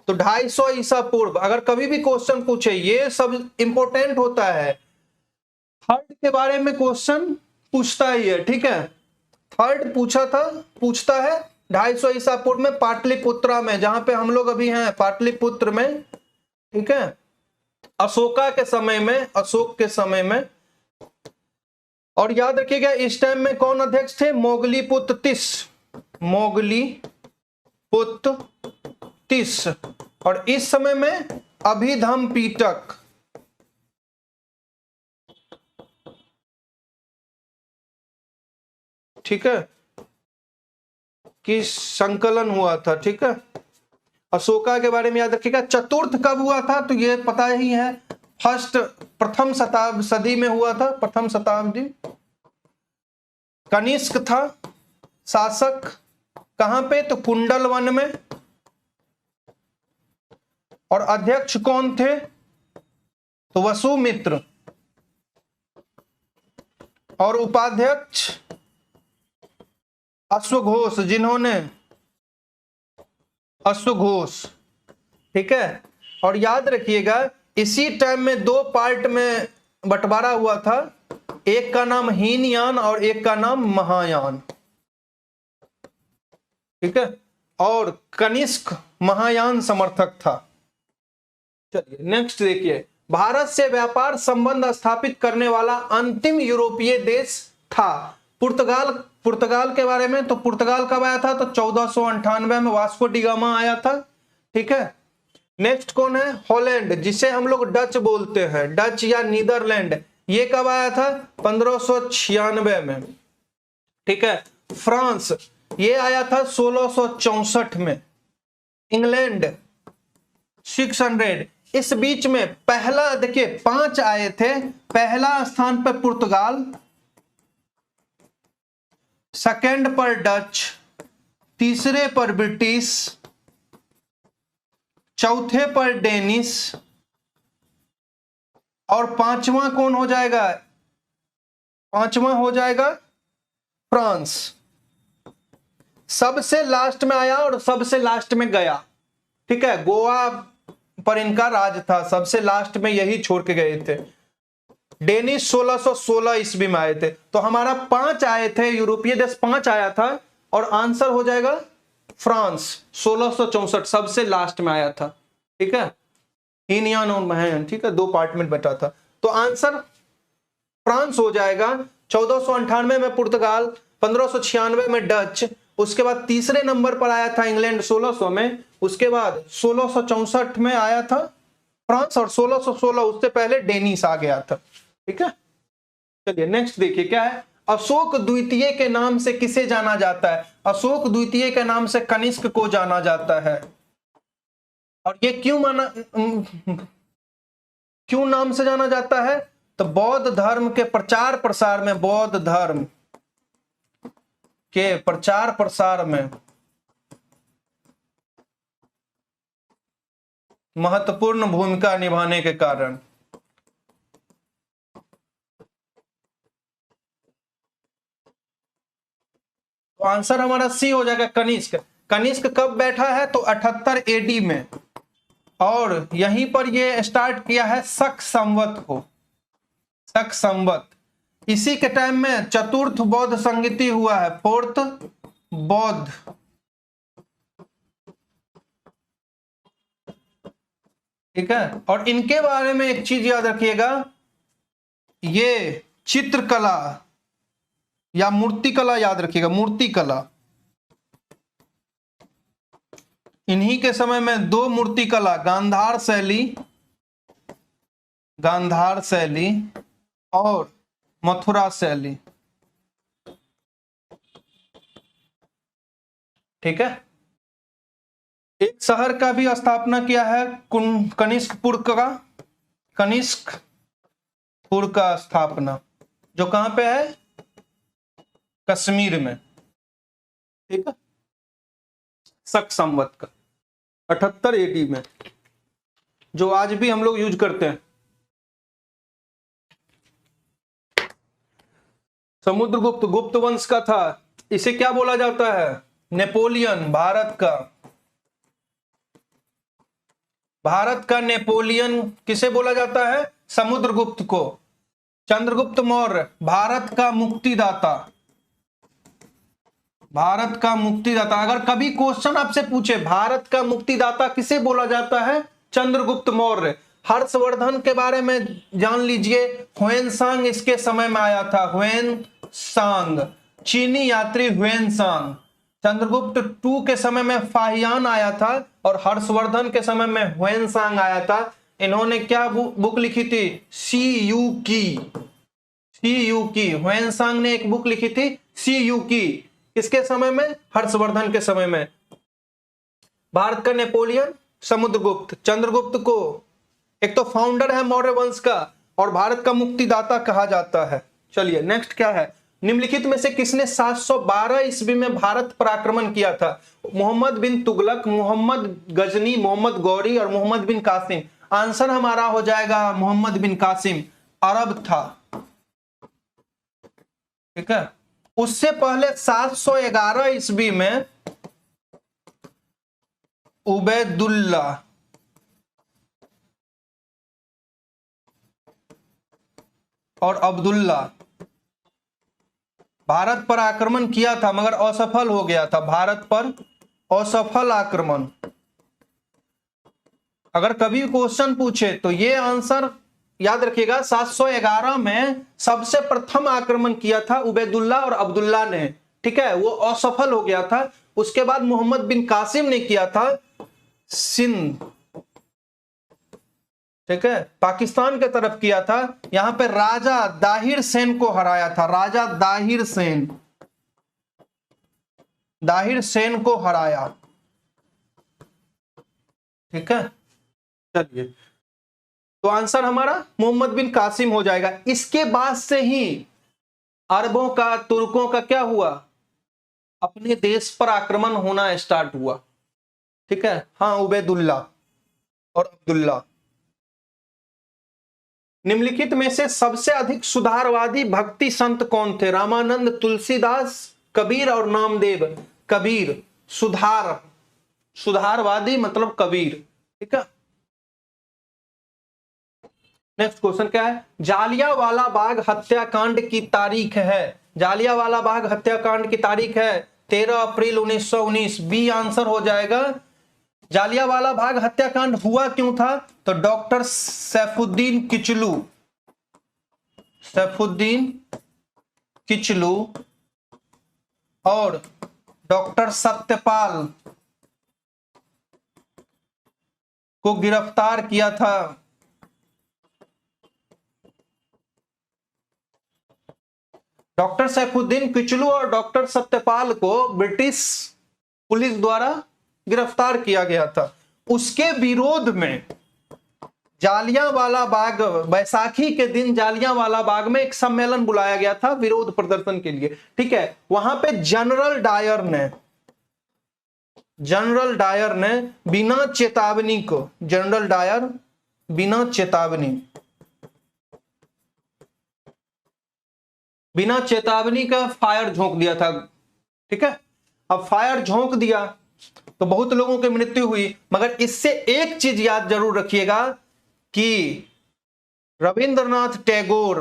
तो 250 ईसा पूर्व। अगर कभी भी क्वेश्चन पूछे, ये सब इंपॉर्टेंट होता है, थर्ड के बारे में क्वेश्चन पूछता ही है। ठीक है, थर्ड पूछता है 250 ईसा पूर्व में पाटलिपुत्रा में, जहां पे हम लोग अभी हैं, पाटलिपुत्र में। ठीक है, अशोका के समय में, अशोक के समय में। और याद रखिएगा इस टाइम में कौन अध्यक्ष थे? मोगलीपुत्र तिस। मोगलीपुत्र तिस। और इस समय में अभिधम पीटक। ठीक है, कि संकलन हुआ था। ठीक है, अशोका के बारे में याद रखिएगा। चतुर्थ कब हुआ था? तो ये पता ही है, प्रथम सदी में हुआ था, प्रथम शताब्दी। कनिष्क था शासक। कहां पे? तो कुंडल वन में। और अध्यक्ष कौन थे? तो वसुमित्र। और उपाध्यक्ष अश्वघोष, जिन्होंने अश्वघोष। ठीक है, और याद रखिएगा इसी टाइम में दो पार्ट में बंटवारा हुआ था, एक का नाम हीनयान और एक का नाम महायान। ठीक है, और कनिष्क महायान समर्थक था। चलिए नेक्स्ट देखिए, भारत से व्यापार संबंध स्थापित करने वाला अंतिम यूरोपीय देश था पुर्तगाल। पुर्तगाल के बारे में, तो पुर्तगाल कब आया था? तो 1498 में वास्को डी गामा आया था। ठीक है, नेक्स्ट कौन है? हॉलैंड, जिसे हम लोग डच बोलते हैं, डच या नीदरलैंड। ये कब आया था? 1596 में। ठीक है, फ्रांस, ये आया था 1664 में। इंग्लैंड 600। इस बीच में पहला, देखिए 5 आए थे। पहला स्थान पर पुर्तगाल, सेकंड पर डच, तीसरे पर ब्रिटिश, चौथे पर डेनिश और पांचवा कौन हो जाएगा? पांचवा हो जाएगा फ्रांस। सबसे लास्ट में आया और सबसे लास्ट में गया। ठीक है, गोवा पर इनका राज था, सबसे लास्ट में यही छोड़ के गए थे। डेनिश 1616 ईस्वी में आए थे। तो हमारा 5 आए थे, यूरोपीय देश 5 आया था और आंसर हो जाएगा फ्रांस 1664 सबसे लास्ट में आया था। ठीक है, हीनयान और महयान। ठीक है, 2 पार्ट में बटा था। तो आंसर फ्रांस हो जाएगा। 1498 में पुर्तगाल, 1596 में डच, उसके बाद तीसरे नंबर पर आया था इंग्लैंड 1600 में, उसके बाद 1664 में आया था फ्रांस और 1616 उससे पहले डेनिश आ गया था। ठीक है, चलिए नेक्स्ट देखिए क्या है। अशोक द्वितीय के नाम से किसे जाना जाता है? अशोक द्वितीय के नाम से कनिष्क को जाना जाता है। और ये क्यों नाम से जाना जाता है? तो बौद्ध धर्म के प्रचार प्रसार में, बौद्ध धर्म के प्रचार प्रसार में महत्वपूर्ण भूमिका निभाने के कारण। तो आंसर हमारा सी हो जाएगा कनिष्क। कनिष्क कब बैठा है? तो 78 एडी में, और यहीं पर ये स्टार्ट किया है शक संवत को, शक संवत। इसी के टाइम में चतुर्थ बौद्ध संगीति हुआ है, 4th बौद्ध। ठीक है, और इनके बारे में एक चीज याद रखिएगा, ये चित्रकला या मूर्तिकला याद रखिएगा, मूर्तिकला। इन्हीं के समय में 2 मूर्तिकला, गांधार शैली और मथुरा शैली। ठीक है, एक शहर का भी स्थापना किया है कनिष्कपुर का स्थापना, जो कहां पे है? कश्मीर में। ठीक है, शक संवत का 78 एडी में, जो आज भी हम लोग यूज करते हैं। समुद्रगुप्त गुप्त वंश का था। इसे क्या बोला जाता है? नेपोलियन। भारत का नेपोलियन किसे बोला जाता है? समुद्रगुप्त को। चंद्रगुप्त मौर्य भारत का मुक्तिदाता। अगर कभी क्वेश्चन आपसे पूछे भारत का मुक्तिदाता किसे बोला जाता है? चंद्रगुप्त मौर्य। हर्षवर्धन के बारे में जान लीजिए, ह्वेनसांग इसके समय में आया था, ह्वेनसांग, चीनी यात्री ह्वेनसांग। चंद्रगुप्त 2 के समय में फाहियान आया था और हर्षवर्धन के समय में ह्वेनसांग आया था। इन्होंने क्या बुक लिखी थी? सीयू की। ह्वेनसांग ने एक बुक लिखी थी सीयू की। किसके समय में? हर्षवर्धन के समय में। भारत का नेपोलियन समुद्रगुप्त। चंद्रगुप्त को एक तो फाउंडर है मौर्य वंश का और भारत का मुक्तिदाता कहा जाता है। चलिए नेक्स्ट क्या है? निम्नलिखित में से किसने 712 ईस्वी में भारत पर आक्रमण किया था? मोहम्मद बिन तुगलक, मोहम्मद गजनी, मोहम्मद गौरी और मोहम्मद बिन कासिम। आंसर हमारा हो जाएगा मोहम्मद बिन कासिम। अरब था। ठीक है, उससे पहले 711 ईस्वी में उबैदुल्ला और अब्दुल्ला भारत पर आक्रमण किया था, मगर असफल हो गया था। भारत पर असफल आक्रमण। अगर कभी क्वेश्चन पूछे तो ये आंसर याद रखिएगा। 711 में सबसे प्रथम आक्रमण किया था उबैदुल्ला और अब्दुल्ला ने। ठीक है, वो असफल हो गया था। उसके बाद मोहम्मद बिन कासिम ने किया था सिंध। ठीक है, पाकिस्तान के तरफ किया था। यहां पे राजा दाहिर सेन को हराया था। राजा दाहिर सेन को हराया। ठीक है, चलिए तो आंसर हमारा मोहम्मद बिन कासिम हो जाएगा। इसके बाद से ही अरबों का, तुर्कों का क्या हुआ? अपने देश पर आक्रमण होना स्टार्ट हुआ। ठीक है, हाँ, उबैदुल्ला और अब्दुल्ला। निम्नलिखित में से सबसे अधिक सुधारवादी भक्ति संत कौन थे? रामानंद, तुलसीदास, कबीर और नामदेव। कबीर, सुधारवादी मतलब कबीर। ठीक है, नेक्स्ट क्वेश्चन क्या है? जालियांवाला बाग हत्याकांड की तारीख है। जालियांवाला बाग हत्याकांड की तारीख है 13 अप्रैल 1919। बी आंसर हो जाएगा। जालियांवाला बाग हत्याकांड हुआ क्यों था? तो डॉक्टर सैफुद्दीन किचलू और डॉक्टर सत्यपाल को गिरफ्तार किया था। डॉक्टर सैफुद्दीन किचलू और डॉक्टर सत्यपाल को ब्रिटिश पुलिस द्वारा गिरफ्तार किया गया था। उसके विरोध में जालियांवाला बाग, बैसाखी के दिन जालियांवाला बाग में एक सम्मेलन बुलाया गया था विरोध प्रदर्शन के लिए। ठीक है, वहां पे जनरल डायर ने बिना चेतावनी का फायर झोंक दिया था। ठीक है, अब फायर झोंक दिया तो बहुत लोगों की मृत्यु हुई, मगर इससे एक चीज याद जरूर रखिएगा कि रविंद्रनाथ टैगोर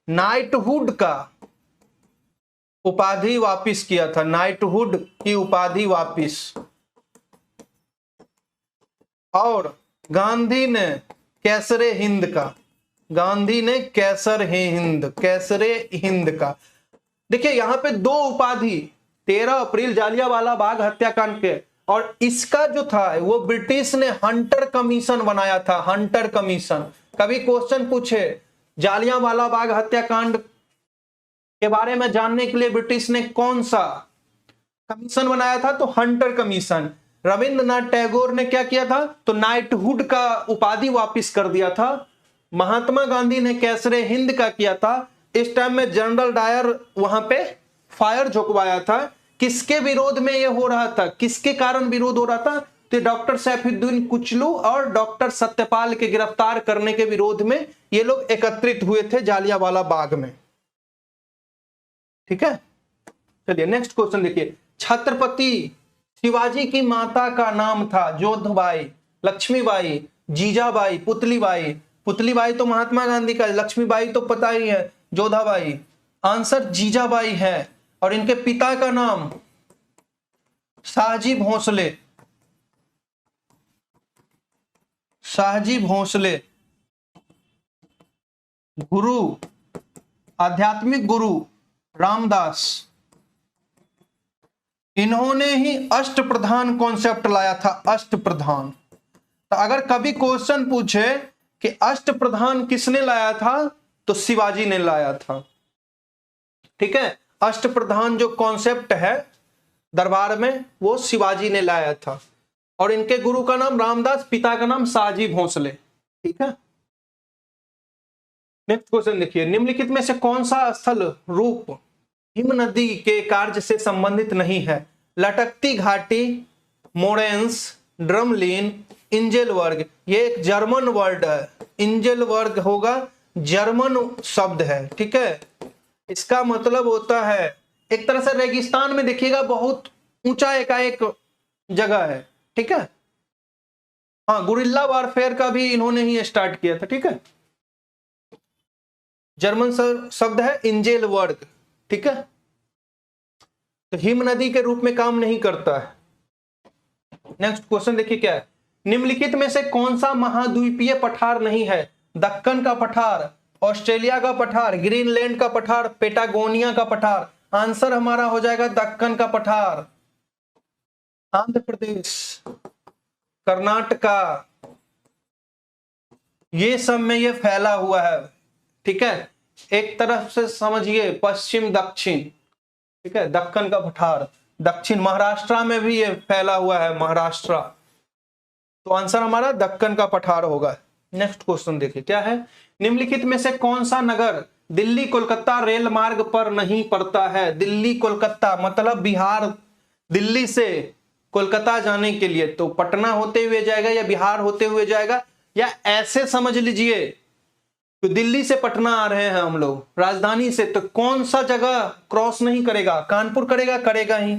नाइटहुड का उपाधि वापिस किया था। नाइटहुड की उपाधि वापिस। और गांधी ने कैसरे हिंद का। देखिए यहां पे दो उपाधि, 13 अप्रैल जालियांवाला बाग हत्याकांड के, और इसका जो था वो ब्रिटिश ने हंटर कमीशन बनाया था। हंटर कमीशन, कभी क्वेश्चन पूछे जालियांवाला बाग हत्याकांड के बारे में जानने के लिए ब्रिटिश ने कौन सा कमीशन बनाया था? तो हंटर कमीशन। रविंद्रनाथ टैगोर ने क्या किया था? तो नाइटहुड का उपाधि वापिस कर दिया था। महात्मा गांधी ने कैसरे हिंद का किया था। इस टाइम में जनरल डायर वहां पे फायर झोंकवाया था। किसके विरोध में यह हो रहा था? किसके कारण विरोध हो रहा था? तो डॉक्टर सैफुद्दीन किचलू और डॉक्टर सत्यपाल के गिरफ्तार करने के विरोध में ये लोग एकत्रित हुए थे जालियांवाला बाग में। ठीक है, चलिए नेक्स्ट क्वेश्चन देखिए। छत्रपति शिवाजी की माता का नाम था जोधाबाई, लक्ष्मीबाई, जीजाबाई, पुतलीबाई तो महात्मा गांधी का, लक्ष्मीबाई तो पता ही है, जोधाबाई। आंसर जीजाबाई है। और इनके पिता का नाम शाहजी भोसले, गुरु, आध्यात्मिक गुरु रामदास। इन्होंने ही अष्टप्रधान कॉन्सेप्ट लाया था। अष्टप्रधान, तो अगर कभी क्वेश्चन पूछे कि अष्टप्रधान किसने लाया था, तो शिवाजी ने लाया था। ठीक है, अष्टप्रधान जो कॉन्सेप्ट है दरबार में वो शिवाजी ने लाया था। और इनके गुरु का नाम रामदास, पिता का नाम शाहजी भोसले। ठीक है, नेक्स्ट क्वेश्चन देखिए। निम्नलिखित में से कौन सा स्थल रूप हिम नदी के कार्य से संबंधित नहीं है? लटकती घाटी, मोरेंस, ड्रमलिन, इंजेलवर्ग। ये एक जर्मन वर्ड है। इंजेलवर्ग होगा, जर्मन शब्द है। ठीक है, इसका मतलब होता है एक तरह से रेगिस्तान में देखिएगा बहुत ऊंचा एकाएक जगह है। ठीक है, हाँ, गुरिल्ला वारफेयर का भी इन्होंने ही स्टार्ट किया था। ठीक है, जर्मन शब्द है इंजेलवर्ग। ठीक है, तो हिम नदी के रूप में काम नहीं करता है। नेक्स्ट क्वेश्चन देखिए क्या है। निम्नलिखित में से कौन सा महाद्वीपीय पठार नहीं है? दक्कन का पठार, ऑस्ट्रेलिया का पठार, ग्रीनलैंड का पठार, पेटागोनिया का पठार। आंसर हमारा हो जाएगा दक्कन का पठार। आंध्र प्रदेश, कर्नाटका, ये सब में ये फैला हुआ है। ठीक है, एक तरफ से समझिए पश्चिम दक्षिण। ठीक है, दक्कन का पठार दक्षिण, महाराष्ट्र में भी ये फैला हुआ है, महाराष्ट्र। तो आंसर हमारा दक्कन का पठार होगा। नेक्स्ट क्वेश्चन देखिए क्या है। निम्नलिखित में से कौन सा नगर दिल्ली कोलकाता रेल मार्ग पर नहीं पड़ता है। दिल्ली कोलकाता मतलब बिहार दिल्ली से कोलकाता जाने के लिए तो पटना होते हुए जाएगा या बिहार होते हुए जाएगा, या ऐसे समझ लीजिए तो दिल्ली से पटना आ रहे हैं हम लोग राजधानी से, तो कौन सा जगह क्रॉस नहीं करेगा? कानपुर करेगा, करेगा ही,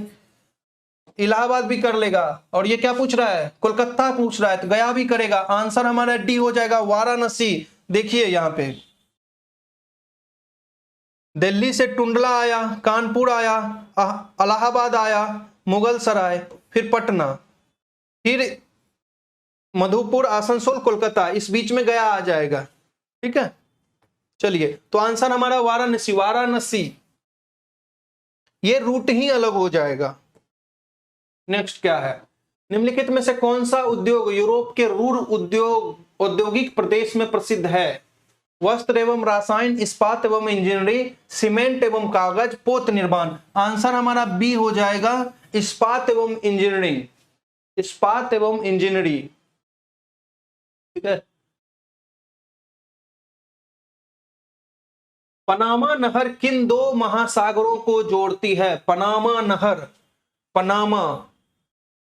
इलाहाबाद भी कर लेगा, और ये क्या पूछ रहा है? कोलकाता पूछ रहा है, तो गया भी करेगा। आंसर हमारा डी हो जाएगा, वाराणसी। देखिए यहां पे दिल्ली से टुंडला आया, कानपुर आया, इलाहाबाद आया, मुगल सराय, फिर पटना, फिर मधुपुर, आसनसोल, कोलकाता, इस बीच में गया आ जाएगा। ठीक है, चलिए तो आंसर हमारा वाराणसी। वाराणसी ये रूट ही अलग हो जाएगा। नेक्स्ट क्या है? निम्नलिखित में से कौन सा उद्योग यूरोप के रूर औद्योगिक प्रदेश में प्रसिद्ध है? वस्त्र एवं रसायन, इस्पात एवं इंजीनियरिंग, सीमेंट एवं कागज, पोत निर्माण। आंसर हमारा बी हो जाएगा, इस्पात एवं इंजीनियरिंग। इस्पात एवं इंजीनियरिंग। ठीक है। पनामा नहर किन दो महासागरों को जोड़ती है? पनामा नहर, पनामा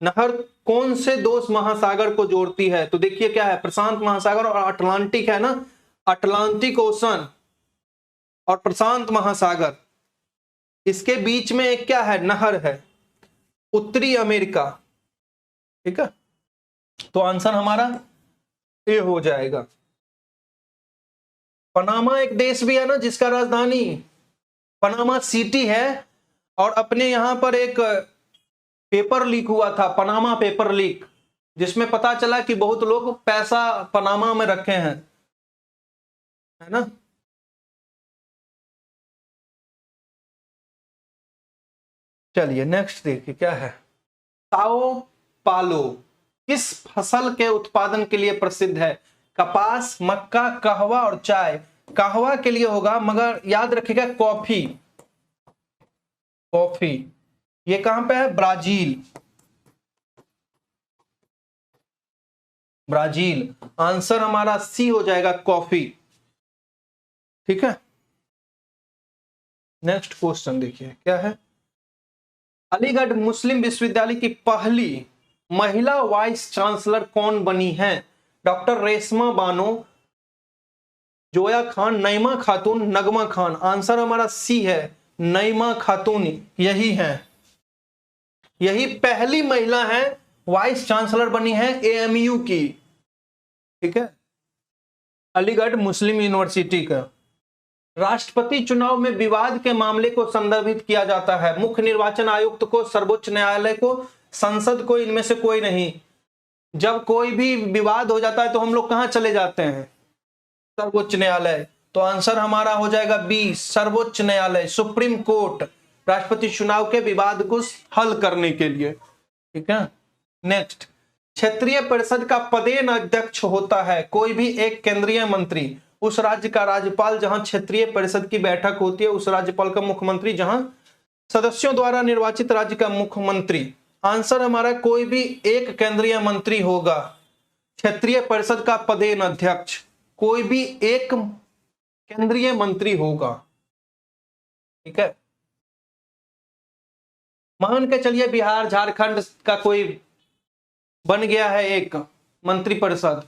नहर कौन से दो महासागर को जोड़ती है? तो देखिए क्या है, प्रशांत महासागर और अटलांटिक है ना, अटलांटिक ओशन और प्रशांत महासागर, इसके बीच में एक क्या है? नहर है, उत्तरी अमेरिका। ठीक है, तो आंसर हमारा ए हो जाएगा। पनामा एक देश भी है ना जिसका राजधानी पनामा सिटी है, और अपने यहां पर एक पेपर लीक हुआ था, पनामा पेपर लीक, जिसमें पता चला कि बहुत लोग पैसा पनामा में रखे हैं, है ना। चलिए नेक्स्ट देखिए क्या है। साओ पालो किस फसल के उत्पादन के लिए प्रसिद्ध है? कपास, मक्का, कहवा और चाय। कहवा के लिए होगा, मगर याद रखिएगा कॉफी। कॉफी ये कहां पे है? ब्राजील। ब्राजील। आंसर हमारा सी हो जाएगा, कॉफी। ठीक है, नेक्स्ट क्वेश्चन देखिए क्या है। अलीगढ़ मुस्लिम विश्वविद्यालय की पहली महिला वाइस चांसलर कौन बनी है? डॉक्टर रेशमा बानो, जोया खान, नईमा खातून, नगमा खान। आंसर हमारा सी है, नईमा खातून। यही है, यही पहली महिला है वाइस चांसलर बनी है एएमयू की। ठीक है, अलीगढ़ मुस्लिम यूनिवर्सिटी का। राष्ट्रपति चुनाव में विवाद के मामले को संदर्भित किया जाता है। मुख्य निर्वाचन आयुक्त को, सर्वोच्च न्यायालय को, संसद को, इनमें से कोई नहीं। जब कोई भी विवाद हो जाता है तो हम लोग कहां चले जाते हैं? सर्वोच्च न्यायालय। तो आंसर हमारा हो जाएगा बी, सर्वोच्च न्यायालय, सुप्रीम कोर्ट, राष्ट्रपति चुनाव के विवाद को हल करने के लिए। ठीक है, नेक्स्ट। क्षेत्रीय परिषद का पदेन अध्यक्ष होता है कोई भी एक केंद्रीय मंत्री। उस राज्य का राज्यपाल जहां क्षेत्रीय परिषद की बैठक होती है, उस राज्यपाल का मुख्यमंत्री, जहां सदस्यों द्वारा निर्वाचित राज्य का मुख्यमंत्री। आंसर हमारा कोई भी एक केंद्रीय मंत्री होगा। क्षेत्रीय परिषद का पदेन अध्यक्ष कोई भी एक केंद्रीय मंत्री होगा। ठीक है, मान के चलिए बिहार झारखंड का कोई बन गया है एक मंत्री परिषद,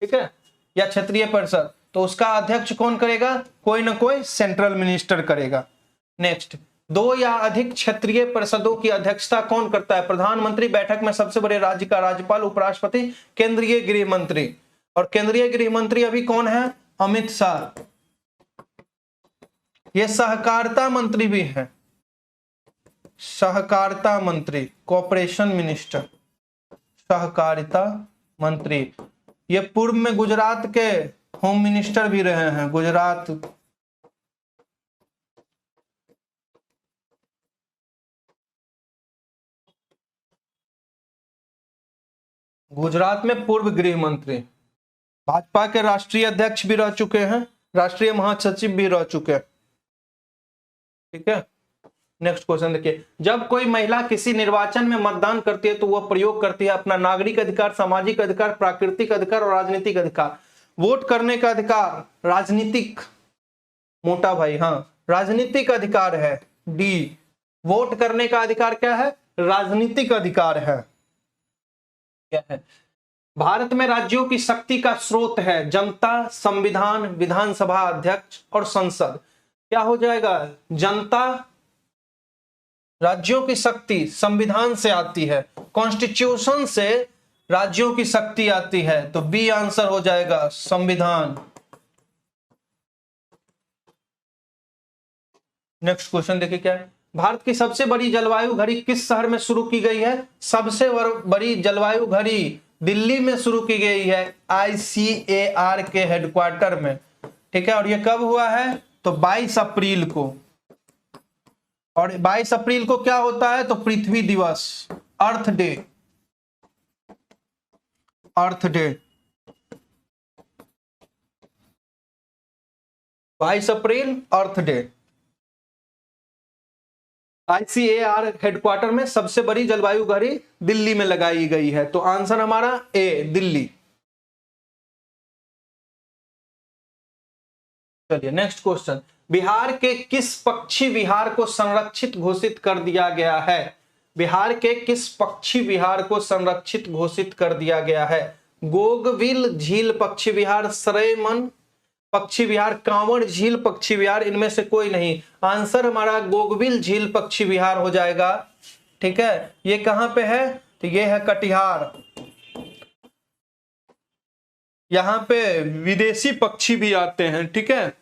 ठीक है, या क्षेत्रीय परिषद, तो उसका अध्यक्ष कौन करेगा? कोई ना कोई सेंट्रल मिनिस्टर करेगा। नेक्स्ट, दो या अधिक क्षेत्रीय परिषदों की अध्यक्षता कौन करता है? प्रधानमंत्री, बैठक में सबसे बड़े राज्य का राज्यपाल, उपराष्ट्रपति, केंद्रीय गृह मंत्री। और केंद्रीय गृह मंत्री अभी कौन है? अमित शाह। ये सहकारिता मंत्री भी है, सहकारिता मंत्री, कोऑपरेशन मिनिस्टर, सहकारिता मंत्री। ये पूर्व में गुजरात के होम मिनिस्टर भी रहे हैं। गुजरात में पूर्व गृह मंत्री, भाजपा के राष्ट्रीय अध्यक्ष भी रह चुके हैं, राष्ट्रीय महासचिव भी रह चुके हैं। ठीक है, नेक्स्ट क्वेश्चन देखिए। जब कोई महिला किसी निर्वाचन में मतदान करती है तो वह प्रयोग करती है अपना नागरिक अधिकार, सामाजिक अधिकार, प्राकृतिक अधिकार और राजनीतिक अधिकार। वोट करने का अधिकार राजनीतिक मोटा भाई, हाँ। राजनीतिक अधिकार है, डी। वोट करने का अधिकार क्या है? राजनीतिक अधिकार है। क्या है? भारत में राज्यों की शक्ति का स्रोत है जनता, संविधान, विधानसभा अध्यक्ष और संसद। क्या हो जाएगा? जनता। राज्यों की शक्ति संविधान से आती है, कॉन्स्टिट्यूशन से राज्यों की शक्ति आती है, तो बी आंसर हो जाएगा, संविधान। नेक्स्ट क्वेश्चन देखिए क्या है। भारत की सबसे बड़ी जलवायु घड़ी किस शहर में शुरू की गई है? सबसे बड़ी जलवायु घड़ी दिल्ली में शुरू की गई है, ICAR के हेडक्वार्टर में। ठीक है, और ये कब हुआ है? तो 22 अप्रैल को। और 22 अप्रैल को क्या होता है? तो पृथ्वी दिवस, अर्थ डे। अर्थ डे 22 अप्रैल, अर्थ डे। ICAR हेडक्वार्टर में सबसे बड़ी जलवायु घड़ी दिल्ली में लगाई गई है, तो आंसर हमारा ए, दिल्ली। चलिए नेक्स्ट क्वेश्चन। बिहार के किस पक्षी विहार को संरक्षित घोषित कर दिया गया है? बिहार के किस पक्षी विहार को संरक्षित घोषित कर दिया गया है? गोगविल झील पक्षी विहार, सरैमन पक्षी विहार, कांवड़ झील पक्षी विहार, इनमें से कोई नहीं। आंसर हमारा गोगविल झील पक्षी विहार हो जाएगा। ठीक है, ये कहां पे है? तो ये है कटिहार। यहां पे विदेशी पक्षी भी आते हैं। ठीक है,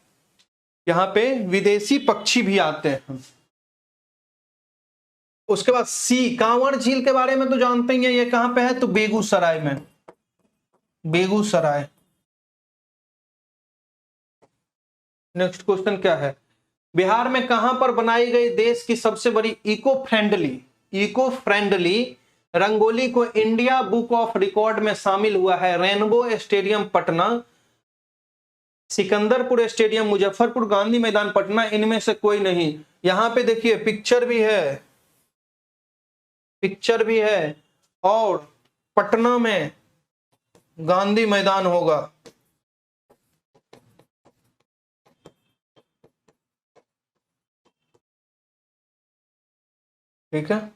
यहां पे विदेशी पक्षी भी आते हैं। उसके बाद सी, कांवड़ झील के बारे में तो जानते ही हैं, ये कहां पे है? तो बेगूसराय में, बेगूसराय। नेक्स्ट क्वेश्चन क्या है? बिहार में कहां पर बनाई गई देश की सबसे बड़ी इको फ्रेंडली रंगोली को इंडिया बुक ऑफ रिकॉर्ड में शामिल हुआ है? Rainbow stadium Patna, Sikandarpur stadium Muzaffarpur, Gandhi मैदान पटना, इनमें से कोई नहीं। यहां पे देखिए पिक्चर भी है और पटना में गांधी मैदान होगा। ठीक है,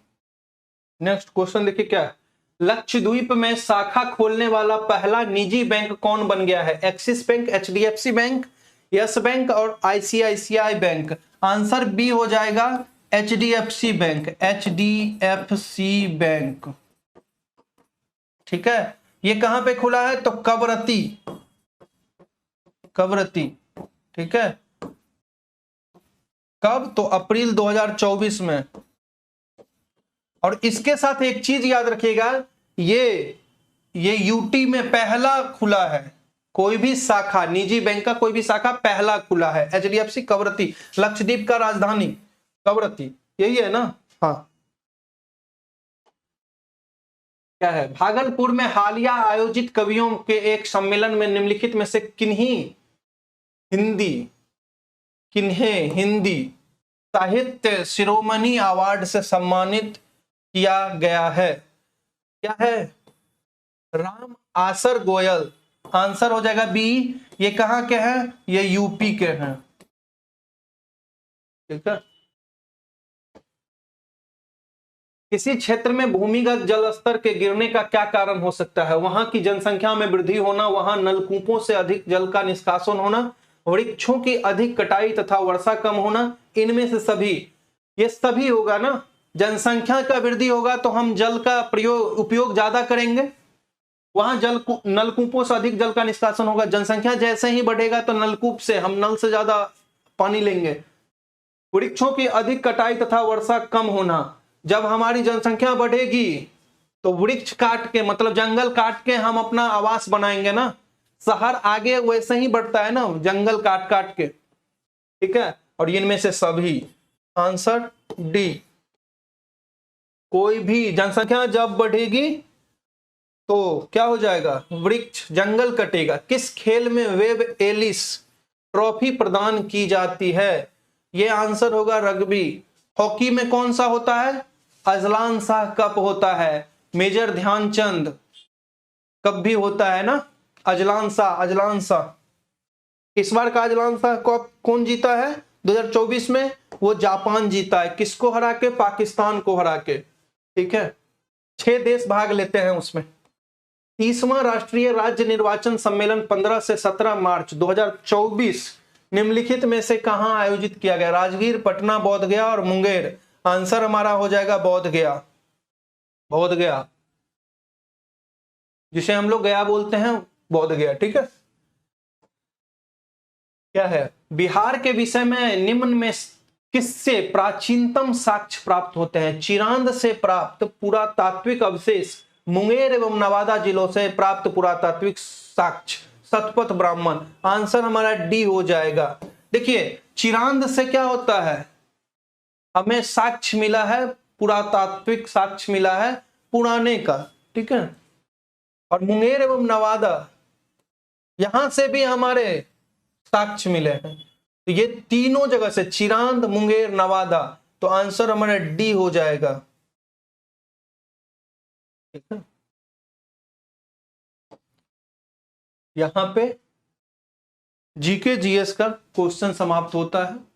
नेक्स्ट क्वेश्चन देखिए क्या है। लक्षद्वीप में शाखा खोलने वाला पहला निजी बैंक कौन बन गया है? Axis bank, HDFC bank, yes bank और ICICI बैंक। आंसर बी हो जाएगा, HDFC बैंक, HDFC बैंक। ठीक है, ये कहां पे खुला है? तो कवरत्ती। ठीक है, कब? तो अप्रैल 2024 में। और इसके साथ एक चीज याद रखिएगा, ये यूटी में पहला खुला है, कोई भी शाखा, निजी बैंक का कोई भी शाखा पहला खुला है। HDFC कवरत्ती, लक्षद्वीप का राजधानी कवरत्ती, यही है ना? हाँ। क्या है? भागलपुर में हालिया आयोजित कवियों के एक सम्मेलन में निम्नलिखित में से किन्हें हिंदी साहित्य शिरोमणि अवार्ड से सम्मानित किया गया है? क्या है? राम आसर गोयल। आंसर हो जाएगा बी। ये कहां के हैं? ये यूपी के हैं। ठीक है, किसी क्षेत्र में भूमिगत जल स्तर के गिरने का क्या कारण हो सकता है? वहां की जनसंख्या में वृद्धि होना, वहां नलकूपों से अधिक जल का निष्कासन होना, वृक्षों की अधिक कटाई तथा वर्षा कम होना, इनमें से सभी। ये सभी होगा ना। जनसंख्या का वृद्धि होगा तो हम जल का उपयोग ज्यादा करेंगे, वहां नलकूपों से अधिक जल का निष्कासन होगा। जनसंख्या जैसे ही बढ़ेगा तो नलकूप से हम नल से ज्यादा पानी लेंगे। वृक्षों की अधिक कटाई तथा वर्षा कम होना, जब हमारी जनसंख्या बढ़ेगी तो वृक्ष काट के, मतलब जंगल काट के हम अपना आवास बनाएंगे ना। शहर आगे वैसे ही बढ़ता है ना, जंगल काट काट के। ठीक है, और इनमें से सभी। Answer D. कोई भी जनसंख्या जब बढ़ेगी तो क्या हो जाएगा? वृक्ष, जंगल कटेगा। किस खेल में वेब एलिस ट्रॉफी प्रदान की जाती है? यह आंसर होगा रग्बी। हॉकी में कौन सा होता है? अजलान शाह कप होता है। मेजर ध्यानचंद कप भी होता है ना, अजलान शाह। इस बार का अजलान कप कौन जीता है 2024 में? वो जापान जीता है। किसको हरा के? पाकिस्तान को हरा के। ठीक है, 6 देश भाग लेते हैं उसमें। 30वां राष्ट्रीय राज्य निर्वाचन सम्मेलन 15 से 17 मार्च 2024 निम्नलिखित में से कहां आयोजित किया गया? राजगीर, पटना, बोध गया और मुंगेर। आंसर हमारा हो जाएगा बोध गया। बोध गया, जिसे हम लोग गया बोलते हैं, बोध गया। ठीक है, क्या है? बिहार के विषय में निम्न में किससे प्राचीनतम साक्ष्य प्राप्त होते हैं? चिरांद से प्राप्त पुरातात्विक अवशेष, मुंगेर एवं नवादा जिलों से प्राप्त पुरातात्विक साक्ष्य, शतपथ ब्राह्मण। आंसर हमारा डी हो जाएगा। देखिए, चिरांद से क्या होता है? हमें साक्ष्य मिला है, पुरातात्विक साक्ष्य मिला है पुराने का। ठीक है, और मुंगेर एवं नवादा, यहां से भी हमारे साक्ष्य मिले हैं। तो ये तीनों जगह से, चिरांद, मुंगेर, नवादा, तो आंसर हमारा डी हो जाएगा। ठीक है, यहां पे जीके जीएस का क्वेश्चन समाप्त होता है।